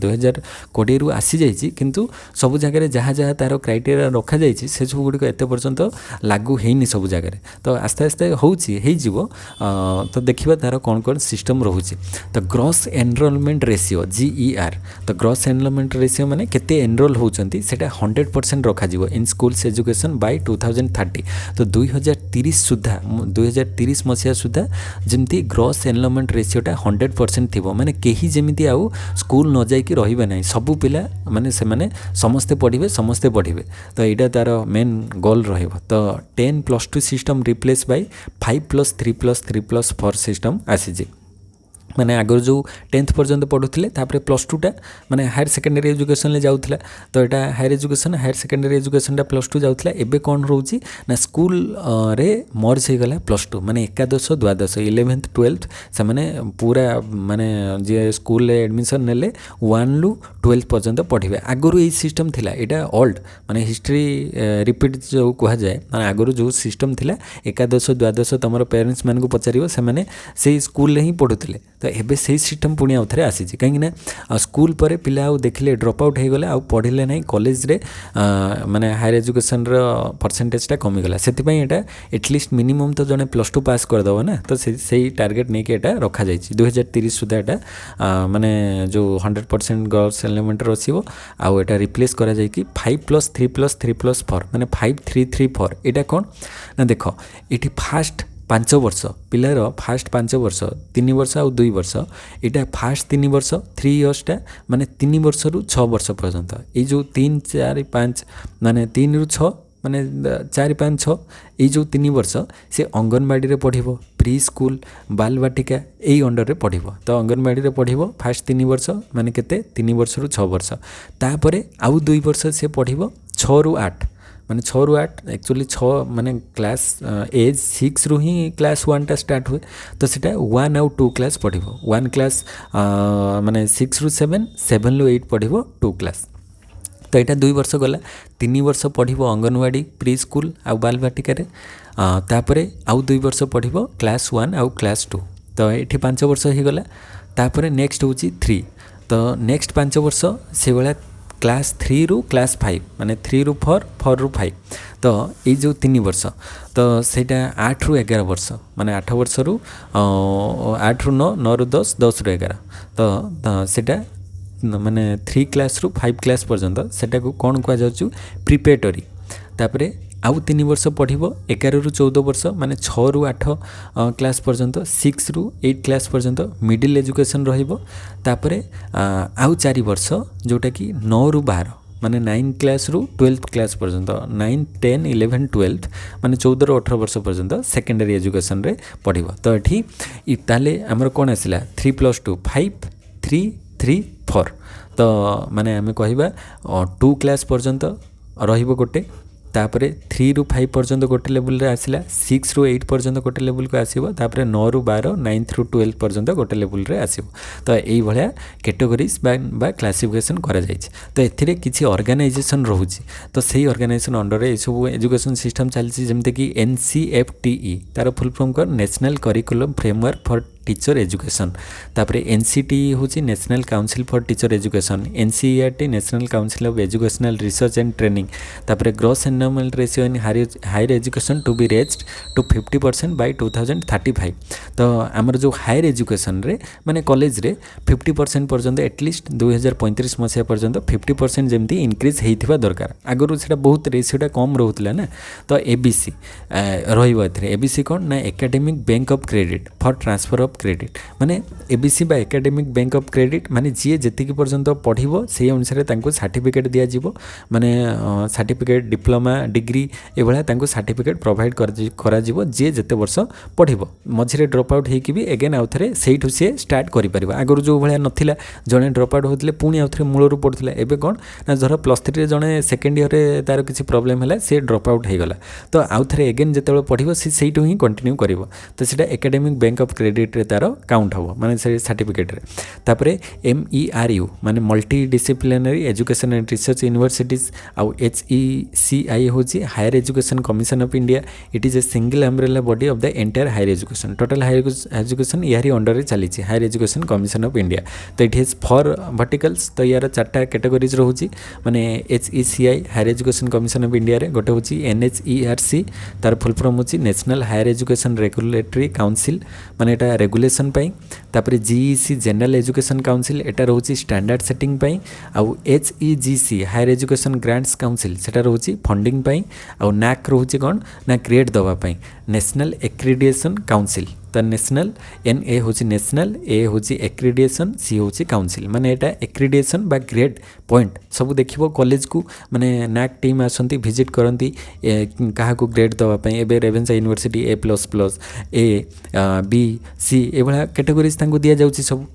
2020 रु आसी जाइछि, किंतु सब जगह जहाँ जहाँ तार क्राइटेरिया रखा जाइछि से सब गुड़िक एते पर्यंत लागू हेइनी सब जगह। तो आस्ते आस्ते होउछि हेइजिवो। तो देखिबा तार कौन कौन सिस्टम रोचे। तो ग्रॉस एनरोलमेंट रेशियो GER, तो ग्रॉस एनरोलमेंट रेशियो माने केते एनरोल होउचंती सेटा 100% रखा जिवो इन स्कूल्स एजुकेशन बाय 2030। तो 2030 सुधा 2030 मसिया सुधा जमती ग्रॉस एनरोलमेंट रेशियोटा 100% थिबो, माने केही जेमिति आउ स्कूल न जाई कि रहिबे नै, सब पिला माने से माने समस्ते पढ़िबे। तो एटा तार मेन गोल रहिबो। तो 10+2 सिस्टम रिप्लेस बाय 5+3+3+4 सिस्टम आसीजे। माने आगर जो 10th पर्यंत पढ़ुले तापर +2 टा माने हायर सेकेंडरी एजुकेशन ले जाउथला। तो एटा higher education higher secondary education टा +2 जाउथला। एबे कोन रोची ना स्कूल रे मर्ज हो गला +2 माने एकादश द्वादश 11th 12th से माने पूरा माने जे स्कूल ले एडमिशन नेले 1 लु 12th पर्यंत पढ़िबे। आगरु ए सिस्टम थिला, एटा ओल्ड माने हिस्ट्री रिपीट जो कहा जाए, माने आगरु जो सिस्टम थिला एकादश द्वादश तमरो पेरेंट्स मान को पचारिबो से माने से स्कूल ले ही पढ़ुथिले। तो एबे से सिस्टम पुणी आउ थे आसी कहीं स्कूल पर पिला आउ देखिले ड्रप आउट हो गले, आउ पढ़िले ना कॉलेज रे माने हायर एजुकेशन परसेंटेजटा कमिगला। से एटलिस्ट मिनिमम तो जड़े +2 पास करदेव ना। तो से टार्गेट नहीं कि रखा जाए 2030 सुधा एटा माने जो 100% गर्ल्स एलिमेंट रसिबो। आउ एटा रिप्लेस करा जाए कि 5+3+3+4 माने 5334। एटा कौन ना देख ये फास्ट 5 वर्ष पिलार फास्ट 5 वर्ष 3 वर्ष आउ 2 वर्ष, यहाँ फास्ट 3 वर्ष 3 इयर्सटा माने 3 वर्ष रु 6 वर्ष पर्यंत। ये जो 3 4 5 माने 3 रु 6 माने 4 5 6 ये जो 3 वर्ष से अंगनवाड़ी रे पढ़िबो, प्री स्कूल बालवाटिका यही अंडर रे पढ़िबो। तो अंगनवाड़ी रे पढ़िबो फास्ट 3 वर्ष माने केते 3 वर्ष रु 6 वर्ष। तापरे आउ 2 वर्ष से पढ़िबो 6 रु 8 माने 6 रु 8 एक्चुअली 6 माने क्लास एज 6 रु ही क्लास 1 टा स्टार्ट हुए। तो सीटा 1 आउ 2 क्लास पढ़िबो। 1 क्लास माने 6 रु 7 7 रु 8 पढ़िबो 2 क्लास। तो यहाँ 2 वर्ष गला 3 वर्ष पढ़िबो अंगनवाड़ी प्री स्कूल आउ बाल बाटिका तापर आउ 2 वर्ष पढ़िबो क्लास 1 आउ क्लास 2 तो ये 5 वर्ष हो गला तापर नेक्स्ट हूँ 3 तो नेक्स्ट 5 वर्ष से भाया क्लास 3 रु क्लास 5 माने 3 रु 4 4 रु 5 तो ये जो 3 वर्ष तो सेटा 8 रु 11 वर्ष माने 8 वर्ष रु 8 रु 9 9 रु 10 10 रु 11 तो सेटा माने 3 क्लास रु 5 क्लास पर्यंत सेटा को कौन कह जाउछु प्रिपेटरी तापरे आउ 3 वर्ष पढ़िबो 11 रु 14 वर्ष माने 6 रु 8 क्लास पर्यंत 6 रु 8 क्लास पर्यंत मिडिल एजुकेशन रहिबो तापरे आउ 4 वर्ष जोटा कि 9 रु 12 माने 9 क्लास रु 12 क्लास पर्यंत 9 10 11 12 माने 14 रु 18 वर्ष पर्यंत सेकेंडरी एजुकेशन रे पढ़िबो तो एठी ताले हमर कोन आसिला 3 + 2 5 3 3 4 तो माने आमे कहिबा 2 क्लास पर्यंत रहिबो गोटे तापरे 3 रु 5 पर्यंत गोटे लेवल रे आसिला 6 रु 8 पर्यंत गोटे लेवल को आसीबो तापरे 9 रु 12 9 रु 12 पर्यंत गोटे लेवल रे आसीबो तो एई भलिया कैटेगरीज बा क्लासिफिकेशन करा जायछि तो एथिरे किछि ऑर्गेनाइजेशन रहउछि तो सेही ऑर्गेनाइजेशन अंडर रे सब एजुकेशन सिस्टम चलछि जेमते कि NCFTE तार फुल फॉर्म कर national curriculum framework for teacher education तापरे NCTE होची national council for teacher education NCERT national council of educational research and training तापरे gross annual ratio in higher education to be raised to 50% by 2035 तो आमर जो higher education रे माने college रे 50% पर्यंत एटलिस्ट 2035 मसिया पर्यंत 50% जेमती इंक्रीज हेइथिबा दरकार आगरु सेटा बहुत रेशियोटा कम रहउतला ना तो ABC रहिबो एथरे ABC कोन ना academic bank of credit for transfer of credit माने ABC बा एकेडमिक बैंक ऑफ क्रेडिट माने जी जेतिकी पर्यंत पढ़िबो सेही अनुसार तांको सर्टिफिकेट दिया जिवो माने सर्टिफिकेट डिप्लोमा डिग्री ए भला तांको सर्टिफिकेट प्रोवाइड करा जिवो जे जते वर्ष पढ़िबो मझिरे ड्रॉप आउट हेकि भी अगेन आउथरे सेइठु से स्टार्ट करि परिबो आगरु जो भला नथिला जने ड्रॉप आउट होतले पुनी आउथरे मूलरु पढुतला एबे कोन ना जरा +3 रे जने सेकंड ईयर रे तार किछि प्रॉब्लम हला से ड्रॉप आउट हे गला तो आउथरे अगेन जते पढ़िबो से सेइठु ही कंटिन्यू करिवो तो सेटा एकेडमिक बैंक ऑफ क्रेडिट रे तार काउंट हो माने से सर्टिफिकेट रे तापरे MERU माने multidisciplinary education and research universities आउ HECI होची higher education commission of India it is a single umbrella body of the entire higher education total higher education यारी अंडर रे चली higher education commission of India तो it is four verticals तो यार 4टा categories रहउची माने HECI higher education commission of India रे गोटे होची NHERC तार फुल फॉर्म होची national higher education regulatory council माने एटा रेगुलेशन पाई तापरे GEC जनरल एजुकेशन काउंसिल एटा रहउची स्टैंडर्ड सेटिंग पाई आउ HEGC higher education grants council सेटा रहउची फंडिंग पाई आउ NAC रहउची कोन ना ग्रेड दवा पाई नेशनल एक्रीडिएशन काउंसिल तो नेशनल NA होची नेशनल A होची एक्रीडिएशन C होची काउंसिल माने एटा एक्रीडिएशन बा ग्रेड पॉइंट सब देखिबो कॉलेज को माने NAC टीम आसंती विजिट करंती कहा को ग्रेड दवा पई एबे Ravenshaw university A++ A B C एबला कैटेगरीज तांको दिया जाउची सब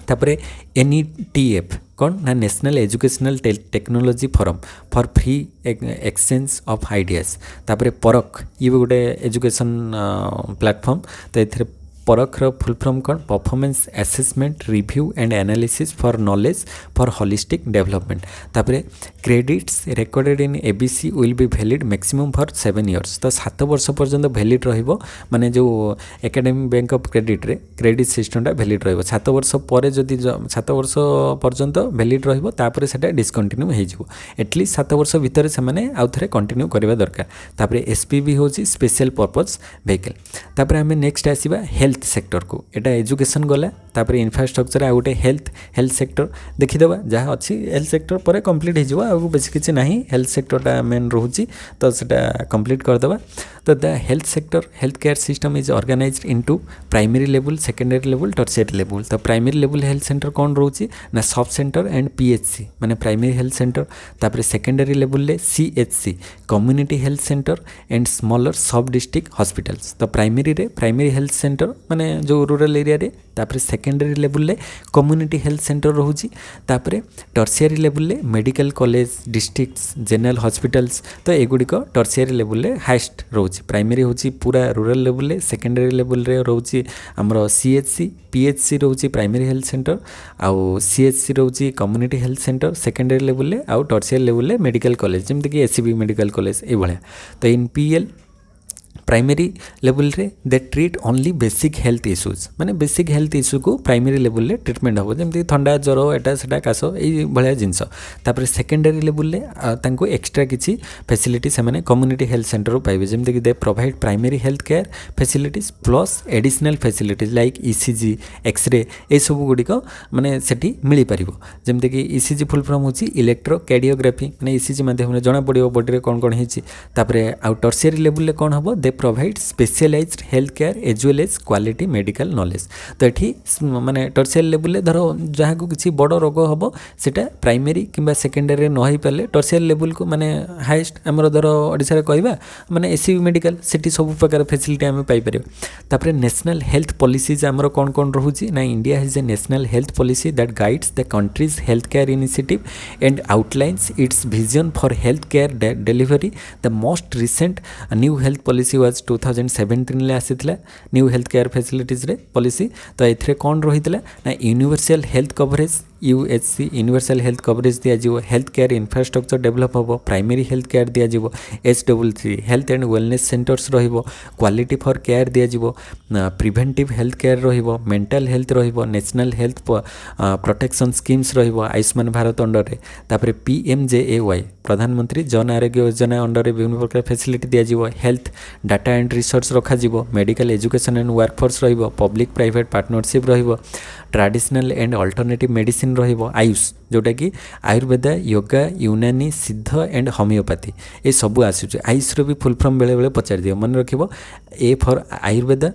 तापरे NETF कौन ना national educational technology forum for free exchange of ideas तापरे परख ये गोटे एजुकेशन प्लेटफॉर्म तो एथिरे परखर फुल फॉर्म कौन performance assessment review and analysis for knowledge for holistic development तापरे credits recorded in ABC will be valid maximum for 7 years तो 7 वर्ष पर्यंत वैलिड रहिबो माने जो एकेडमिक बैंक ऑफ क्रेडिट रे क्रेडिट सिस्टमटा वैलिड रहिबो 7 वर्ष परे जदि 7 वर्ष पर्यंत वैलिड रहिबो तापरे सेटा डिस्कंटिन्यू हे जिवो एटलीस्ट 7 वर्ष भितर से माने आउथरे कंटिन्यू करबा दरकार तापरे SPV होची स्पेशल पर्पस व्हीकल तापरे हमें नेक्स्ट आसीबा हेल्थ सेक्टर को एटा एजुकेशन गला तापर इंफ्रास्ट्रक्चर आ गोटे हेल्थ सेक्टर देखिदेबा जहाँ अच्छी हेल्थ सेक्टर पर कंप्लीट हो जाए आगु बेस किसी ना हेल्थ सेक्टरटा मेन रोचे तो सेटा कंप्लीट करदेबा तो the health sector health care system is organised into primary level secondary level tertiary level तो प्राइमरी लेवल हेल्थ सेंटर कौन रोचे ना सब सेंटर एंड PHC माने प्राइमरी हेल्थ सेंटर तापर सेकेंडरी लेवल ले CHC community health centre and smaller सब district hospitals तो primary health centre माने जो रूरल एरिया रे तापर सेकेंडरी लेवल रे कम्युनिटी हेल्थ सेंटर रोची तापर टर्शियरी लेवल रे medical college districts general hospitals तो एगुड़िक टर्शियरी लेवल रे हाईएस्ट रोची प्राइमरी होची पूरा रूरल लेवल रे सेकेंडरी लेवल रे रोची हमरो सीएचसी पीएचसी रोची प्राइमरी हेल्थ सेंटर आउ सीएचसी रोची community health centre secondary level रे आउ टर्शियरी लेवल रे मेडिकल कॉलेज जमती कि एससीबी मेडिकल कॉलेज ए भलिया तो इन पीएल प्राइमरी लेवल रे they treat only basic health issues माने बेसिक हेल्थ इश्यू को प्राइमरी लेवल रे ट्रीटमेंट हो जमती थंडा ज्वर एटा सेटा काश ए भलिया जिंस तापर सेकेंडरी लेवल रे तांको एक्स्ट्रा किछि फैसिलिटी से माने कम्युनिटी हेल्थ सेंटर पाइबे जमती कि they provide primary health care facilities plus additional facilities like ECG X ray ए सब गुडी को माने सेठी मिली परिबो जमती कि ईसीजी फुल फॉर्म होछि इलेक्ट्रोकार्डियोग्राफी माने ईसीजी माध्यम रे जणा पडिबो बॉडी रे कोन हिछि तापर आउ टर्शियरी लेवल रे कोन हबो they provide specialised health care as well as quality medical knowledge तो ये माने टर्शियरी लेवल धर जहाँ को किसी बड़ रोग हम सेटा प्राइमरी किंबा सेकेंडरी न हो पारे टर्शियरी लेवल को माने हाईएस्ट आमर धर ओडिशा रे कहबा माने एससीबी मेडिकल सेठी सब प्रकार फैसिलिटी आम पाइपर तापर नेशनल हेल्थ पॉलिसीज आमर कौन कौन रोचे ना India has a national health policy that guides the country's health care initiative and outlines its vision for health care delivery the most recent new health policy was 2017 आसीथिला new health care facilities रे policy तो एथरे कौन रहीथिला ना universal health coverage UHC universal health coverage दिया जीवो health care infrastructure develop होबो प्राइमरी हेल्थ केयर दिया जीवो HWC health and wellness centres रहिबो क्वालिटी फॉर केयर दिया जीवो प्रिवेंटिव हेल्थ केयर रहिबो मेंटल हेल्थ रहिबो नेशनल हेल्थ प्रोटेक्शन स्कीम्स रहिबो आयुष्मान भारत अंडर रे तापर पीएमजेएवाई प्रधानमंत्री जन आरोग्य योजना अंडर रे विभिन्न प्रकार फैसिलिटी दिया जीवो हेल्थ डाटा एंड रिसर्च रखा जीवो मेडिकल एजुकेशन एंड वर्कफोर्स रहिबो पब्लिक प्राइवेट पार्टनरशिप रहिबो ट्रेडिशनल एंड अल्टरनेटिव मेडिसिन रहिबो आयुष जोटा कि आयुर्वेद योगा यूनानी सिद्ध एंड होमियोपैथी ये सब आसुचे आयुष रो भी फुल फॉर्म बेले बेले पचार दियो मन रखिबो ए फॉर आयुर्वेद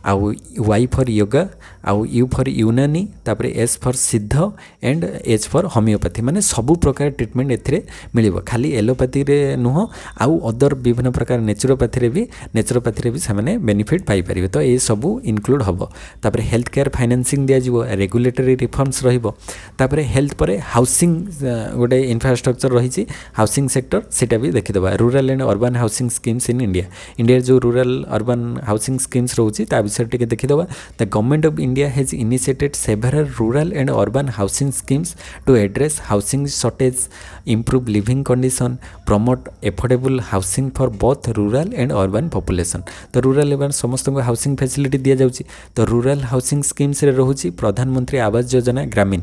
आउ वाई फॉर योगा आउ यू फॉर यूनानी तापर एस फॉर सिद्ध एंड एच फॉर होमियोपैथी माने सबु प्रकार ट्रीटमेंट एथिरे मिलिबो खाली एलोपैथी रे नुह आउ अदर विभिन्न प्रकार नेचुरोपैथी रे भी सामाने बेनिफिट पाई परिबे तो ये सबु इनक्लूड हबो तापर हेल्थ केयर फाइनेंसिंग दिया जिवो रेगुलेटरी रिफॉर्म्स रहिबो तापर हेल्थ परे हाउसिंग गोटे इंफ्रास्ट्रक्चर रहिछि हाउसिंग सेक्टर सेटा भी देखि दबा rural and urban housing schemes in India जो रूरल अर्बन हाउसिंग स्कीम्स रहउछि ता विषय टिके देखि दबा the government of India has initiated several rural and urban housing schemes to address housing shortage, improve living condition, promote affordable housing for both rural and urban population. तो rural एवं समस्त को housing facility दिया जाउची तो rural housing schemes रे रहउची प्रधानमंत्री आवास योजना ग्रामीण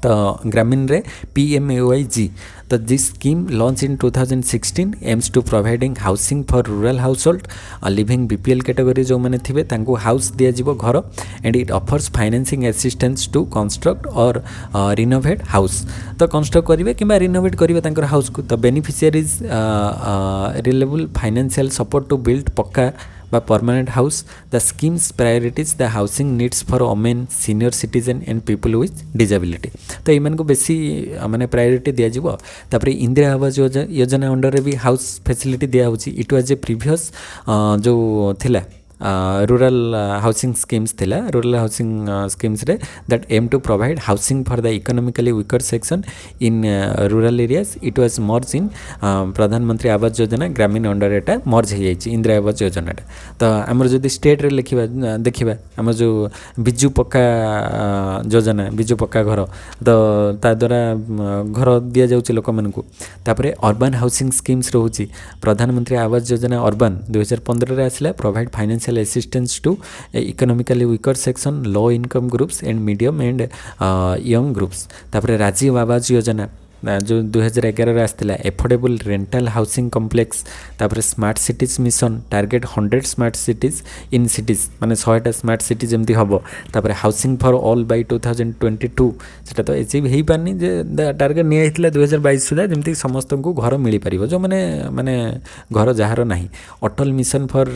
तो ग्रामीण रे PMAYG तो this scheme launch in 2016 aims to providing housing for rural household living BPL category जो मैंने थे तांको हाउस दिया जीवो घर and it offers financing assistance to construct और रिनोवेट हाउस तो कंस्ट्रक्ट करेंगे कि रिनोवेट करेंगे तांकर हाउस को तो beneficiaries reliable financial support to build pucca by permanent house the scheme's priorities the housing needs for women senior citizen and people with disability तो इमान को बेसी माने प्रायोरिटी दिया जीवो तापर इंदिरा आवास योजना अंडर रे भी हाउस फैसिलिटी दिया होची इट वाज ए प्रीवियस जो थिला रूरल हाउसिंग स्कीम्स थिला रूरल हाउसिंग स्कीम्स रे that aim to provide housing for the economically weaker section in rural areas it was merge in Pradhan Mantri Awas योजना ग्रामीण अंडर एटा मर्ज हो जाइए इंदिरा आवास योजना तो आमर जदि स्टेट रे लिखिबा देखिबा आम जो बिजु पक्का योजना बिजु पक्का घर तो ता द्वारा घर दिया जाउची लोक मानकू तापरे अर्बन हाउसिंग स्कीम्स रहउची प्रधानमंत्री आवास योजना अर्बन 2015 रे आसिला provide financial assistance to economically weaker section low income groups and medium and young groups तापर राजीव आवास योजना जो 2011 आसला एफोर्डेबल रेंटल हाउसिंग कॉम्प्लेक्स तापर smart cities mission target 100 smart cities in cities माने 100टा smart city जमती हबो तापर हाउसिंग फॉर ऑल बाय 2022 सेटा तो अचीव हेई पानी जे टार्गेट निया हितला 2022 सुधा जमती समस्त को घर मिली परिबो जो माने घर जहार नाही Atal mission for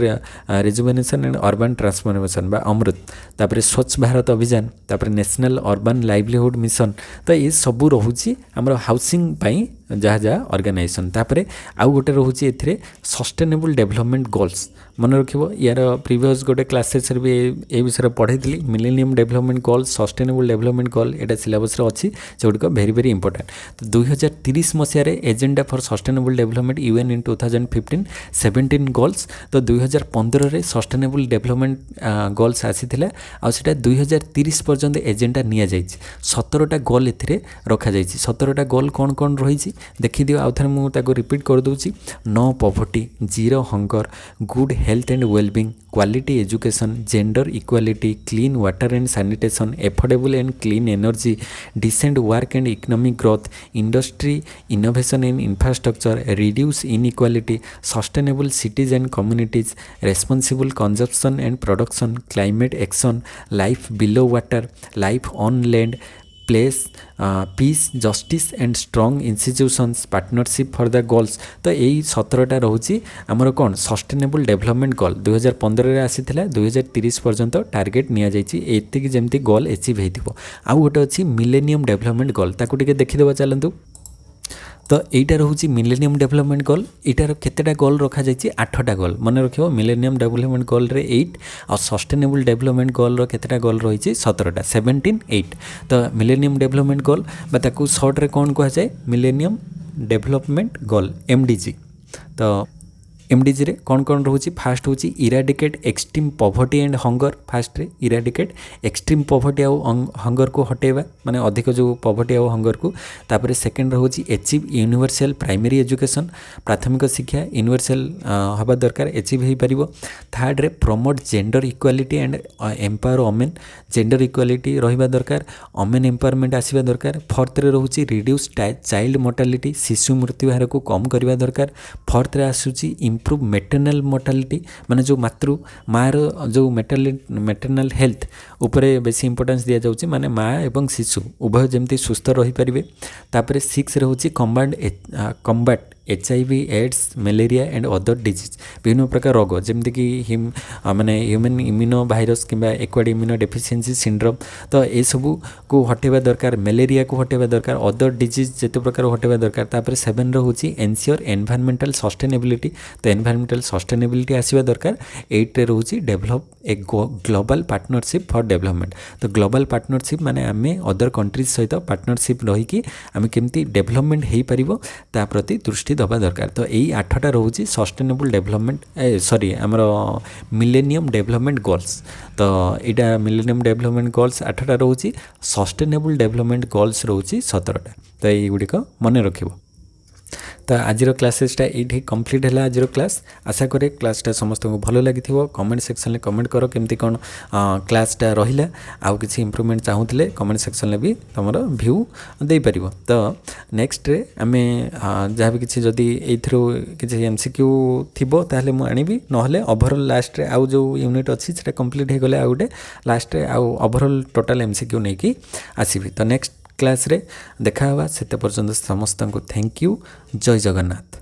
rejuvenation and urban transformation बा अमृत तापर स्वच्छ भारत अभियान तापर नेशनल अर्बन लाइवलीहुड मिशन तो ये सब रहउची हमर हाउसिंग पाई जहाँ जहाँ ऑर्गेनाइजेशन तापरे आउ गोटे रोचे एथिरे सस्टेनेबल डेवलपमेंट गोल्स मन रखिबो यार प्रीवियस गोटे क्लासेस भी ए विषय पढ़ाई millennium development goal sustainable development goal एटा सिलेबस अच्छी जोड़क भेरी भेरी इंपोर्टेंट। तो 2030 मसीह agenda for sustainable development UN in 2015 17 goals. तो 2015 सस्टेनेबल डेवलपमेंट गोल्स आसी आटा 2030 पर्यंत एजेंडा नि 17टा गोल ए रखा 17टा गोल कौन कौन रही देखी दियो आउ थे मुझे रिपीट कर दूची। No poverty, zero hunger, good health and wellbeing, quality education, gender equality, clean water and sanitation, affordable and clean energy, decent work and economic growth, industry innovation and infrastructure, reduce inequality, sustainable cities and communities, responsible consumption and production, climate action, life below water, life on land, place peace justice and strong institutions, partnership for the goals. तो यही 17टा रोचे आमर कौन sustainable development गोल 2015 आसी 2030 पर्यंत target नि जमती गोल achieve हो। आउ गोटे अच्छी मिलेनियम डेवलपमेंट गोल ताकू टिके देखीदेवा चलतु। तो यहीटा रोचे मिलेनियम डेवलपमेंट गोल यार केतेटा गोल रखा 8टा गोल मन रखियो। मिलेनियम डेवलपमेंट गोल रे 8 और सस्टेनेबल डेवलपमेंट गोल रो केतेटा गोल रही 17टा 17 8। तो मिलेनियम डेवलपमेंट गोल बाकू सर्ट रे कौन कह जाए मिलेनियम डेवलपमेंट गोल एमडीजी। तो एमडीजी रे कौन कौन रोचे फास्ट होची eradicate extreme poverty and hunger. First रे इराडिकेट एक्सट्रीम पॉवर्टी आउ हंगर को हटेवा माने अधिक जो पॉवर्टी आउ हंगर को। तापर सेकेंड रोचे एचिव यूनिवर्सल प्राइमरी एजुकेशन, प्राथमिक शिक्षा यूनिवर्सल हवा दरकार एचिव हो पार। थर्ड रे promote gender equality and empower women, gender equality रहिबा दरकार, वोमेन एम्पावरमेंट आसीबा दरकार। फोर्थ रे रोचे रिड्यूस चाइल्ड मोर्टालिटी, शिशु मृत्यु हार को कम करबा दरकार। फोर्थ रे आसुची इम्प्रूव मेटरनाल मोर्टालिटी माने जो मातृ मार जो मेटरनाल हेल्थ उपरे बेसी इंपोर्टेंस दिया जाउची माने माँ एवं शिशु उभय जमती सुस्थ रही पारिबे। तापर 6 रे होची combat HIV AIDS malaria and other disease विभिन्न प्रकार रोग जमती कि माने ह्यूमन इम्यूनो भाइरस किंबा एक्वायर्ड इम्यूनो डेफिशिएंसी सिंड्रोम। तो ये सबू को हटेबा दरकार, मलेरिया को हटेबा दरकार, अदर डिजीज जेते प्रकार हटेबा दरकार। तापर 7 रो होची एनश्योर एनवायरमेंटल सस्टेनेबिलिटी। तो एनवायरमेंटल सस्टेनेबिलिटी आसीबा दरकार। 8 रे होची develop a global partnership for development. तो ग्लोबल पार्टनरशिप माने आमे अदर कंट्रीज सहित पार्टनरशिप रही कि आमे केमती डेवलपमेंट हो पारिबो ता प्रति दृष्टि दबा दरकार। तो यही 8टा रोचे सस्टेनेबल डेवलपमेंट सॉरी आमर मिलेनियम डेवलपमेंट गोल्स। तो यहाँ मिलेनियम डेवलपमेंट गोल्स 8टा रोचे, सस्टेनेबल डेवलपमेंट गोल्स रोचे 17टा। तो युड़िक मन रखिबो। तो आज क्लासेसटा ये कंप्लीट है आज क्लास। आशा करे क्लासटा समस्त को भल लगी। कमेंट सेक्शन में कमेंट कर केमती कौन क्लासटा रहा आउ किसी इम्प्रूवमेंट चाहूले कमेंट सेक्शन में भी तुम व्यू दे पार। तो नेक्स्ट रे आमे जहाँ भी किसी जदि किसी MCQ थिबो ताहले मु आनिबी नहले ओवरऑल लास्ट रे आउ जो यूनिट अच्छी से कंप्लीट हो गले आउ गोटे लास्ट रे आउ ओवरऑल टोटल MCQ नहीं कि आसीबी। तो नेक्स्ट क्लास रे देखा हुआ से पर्यंत समस्त को थैंक यू। जय जगन्नाथ।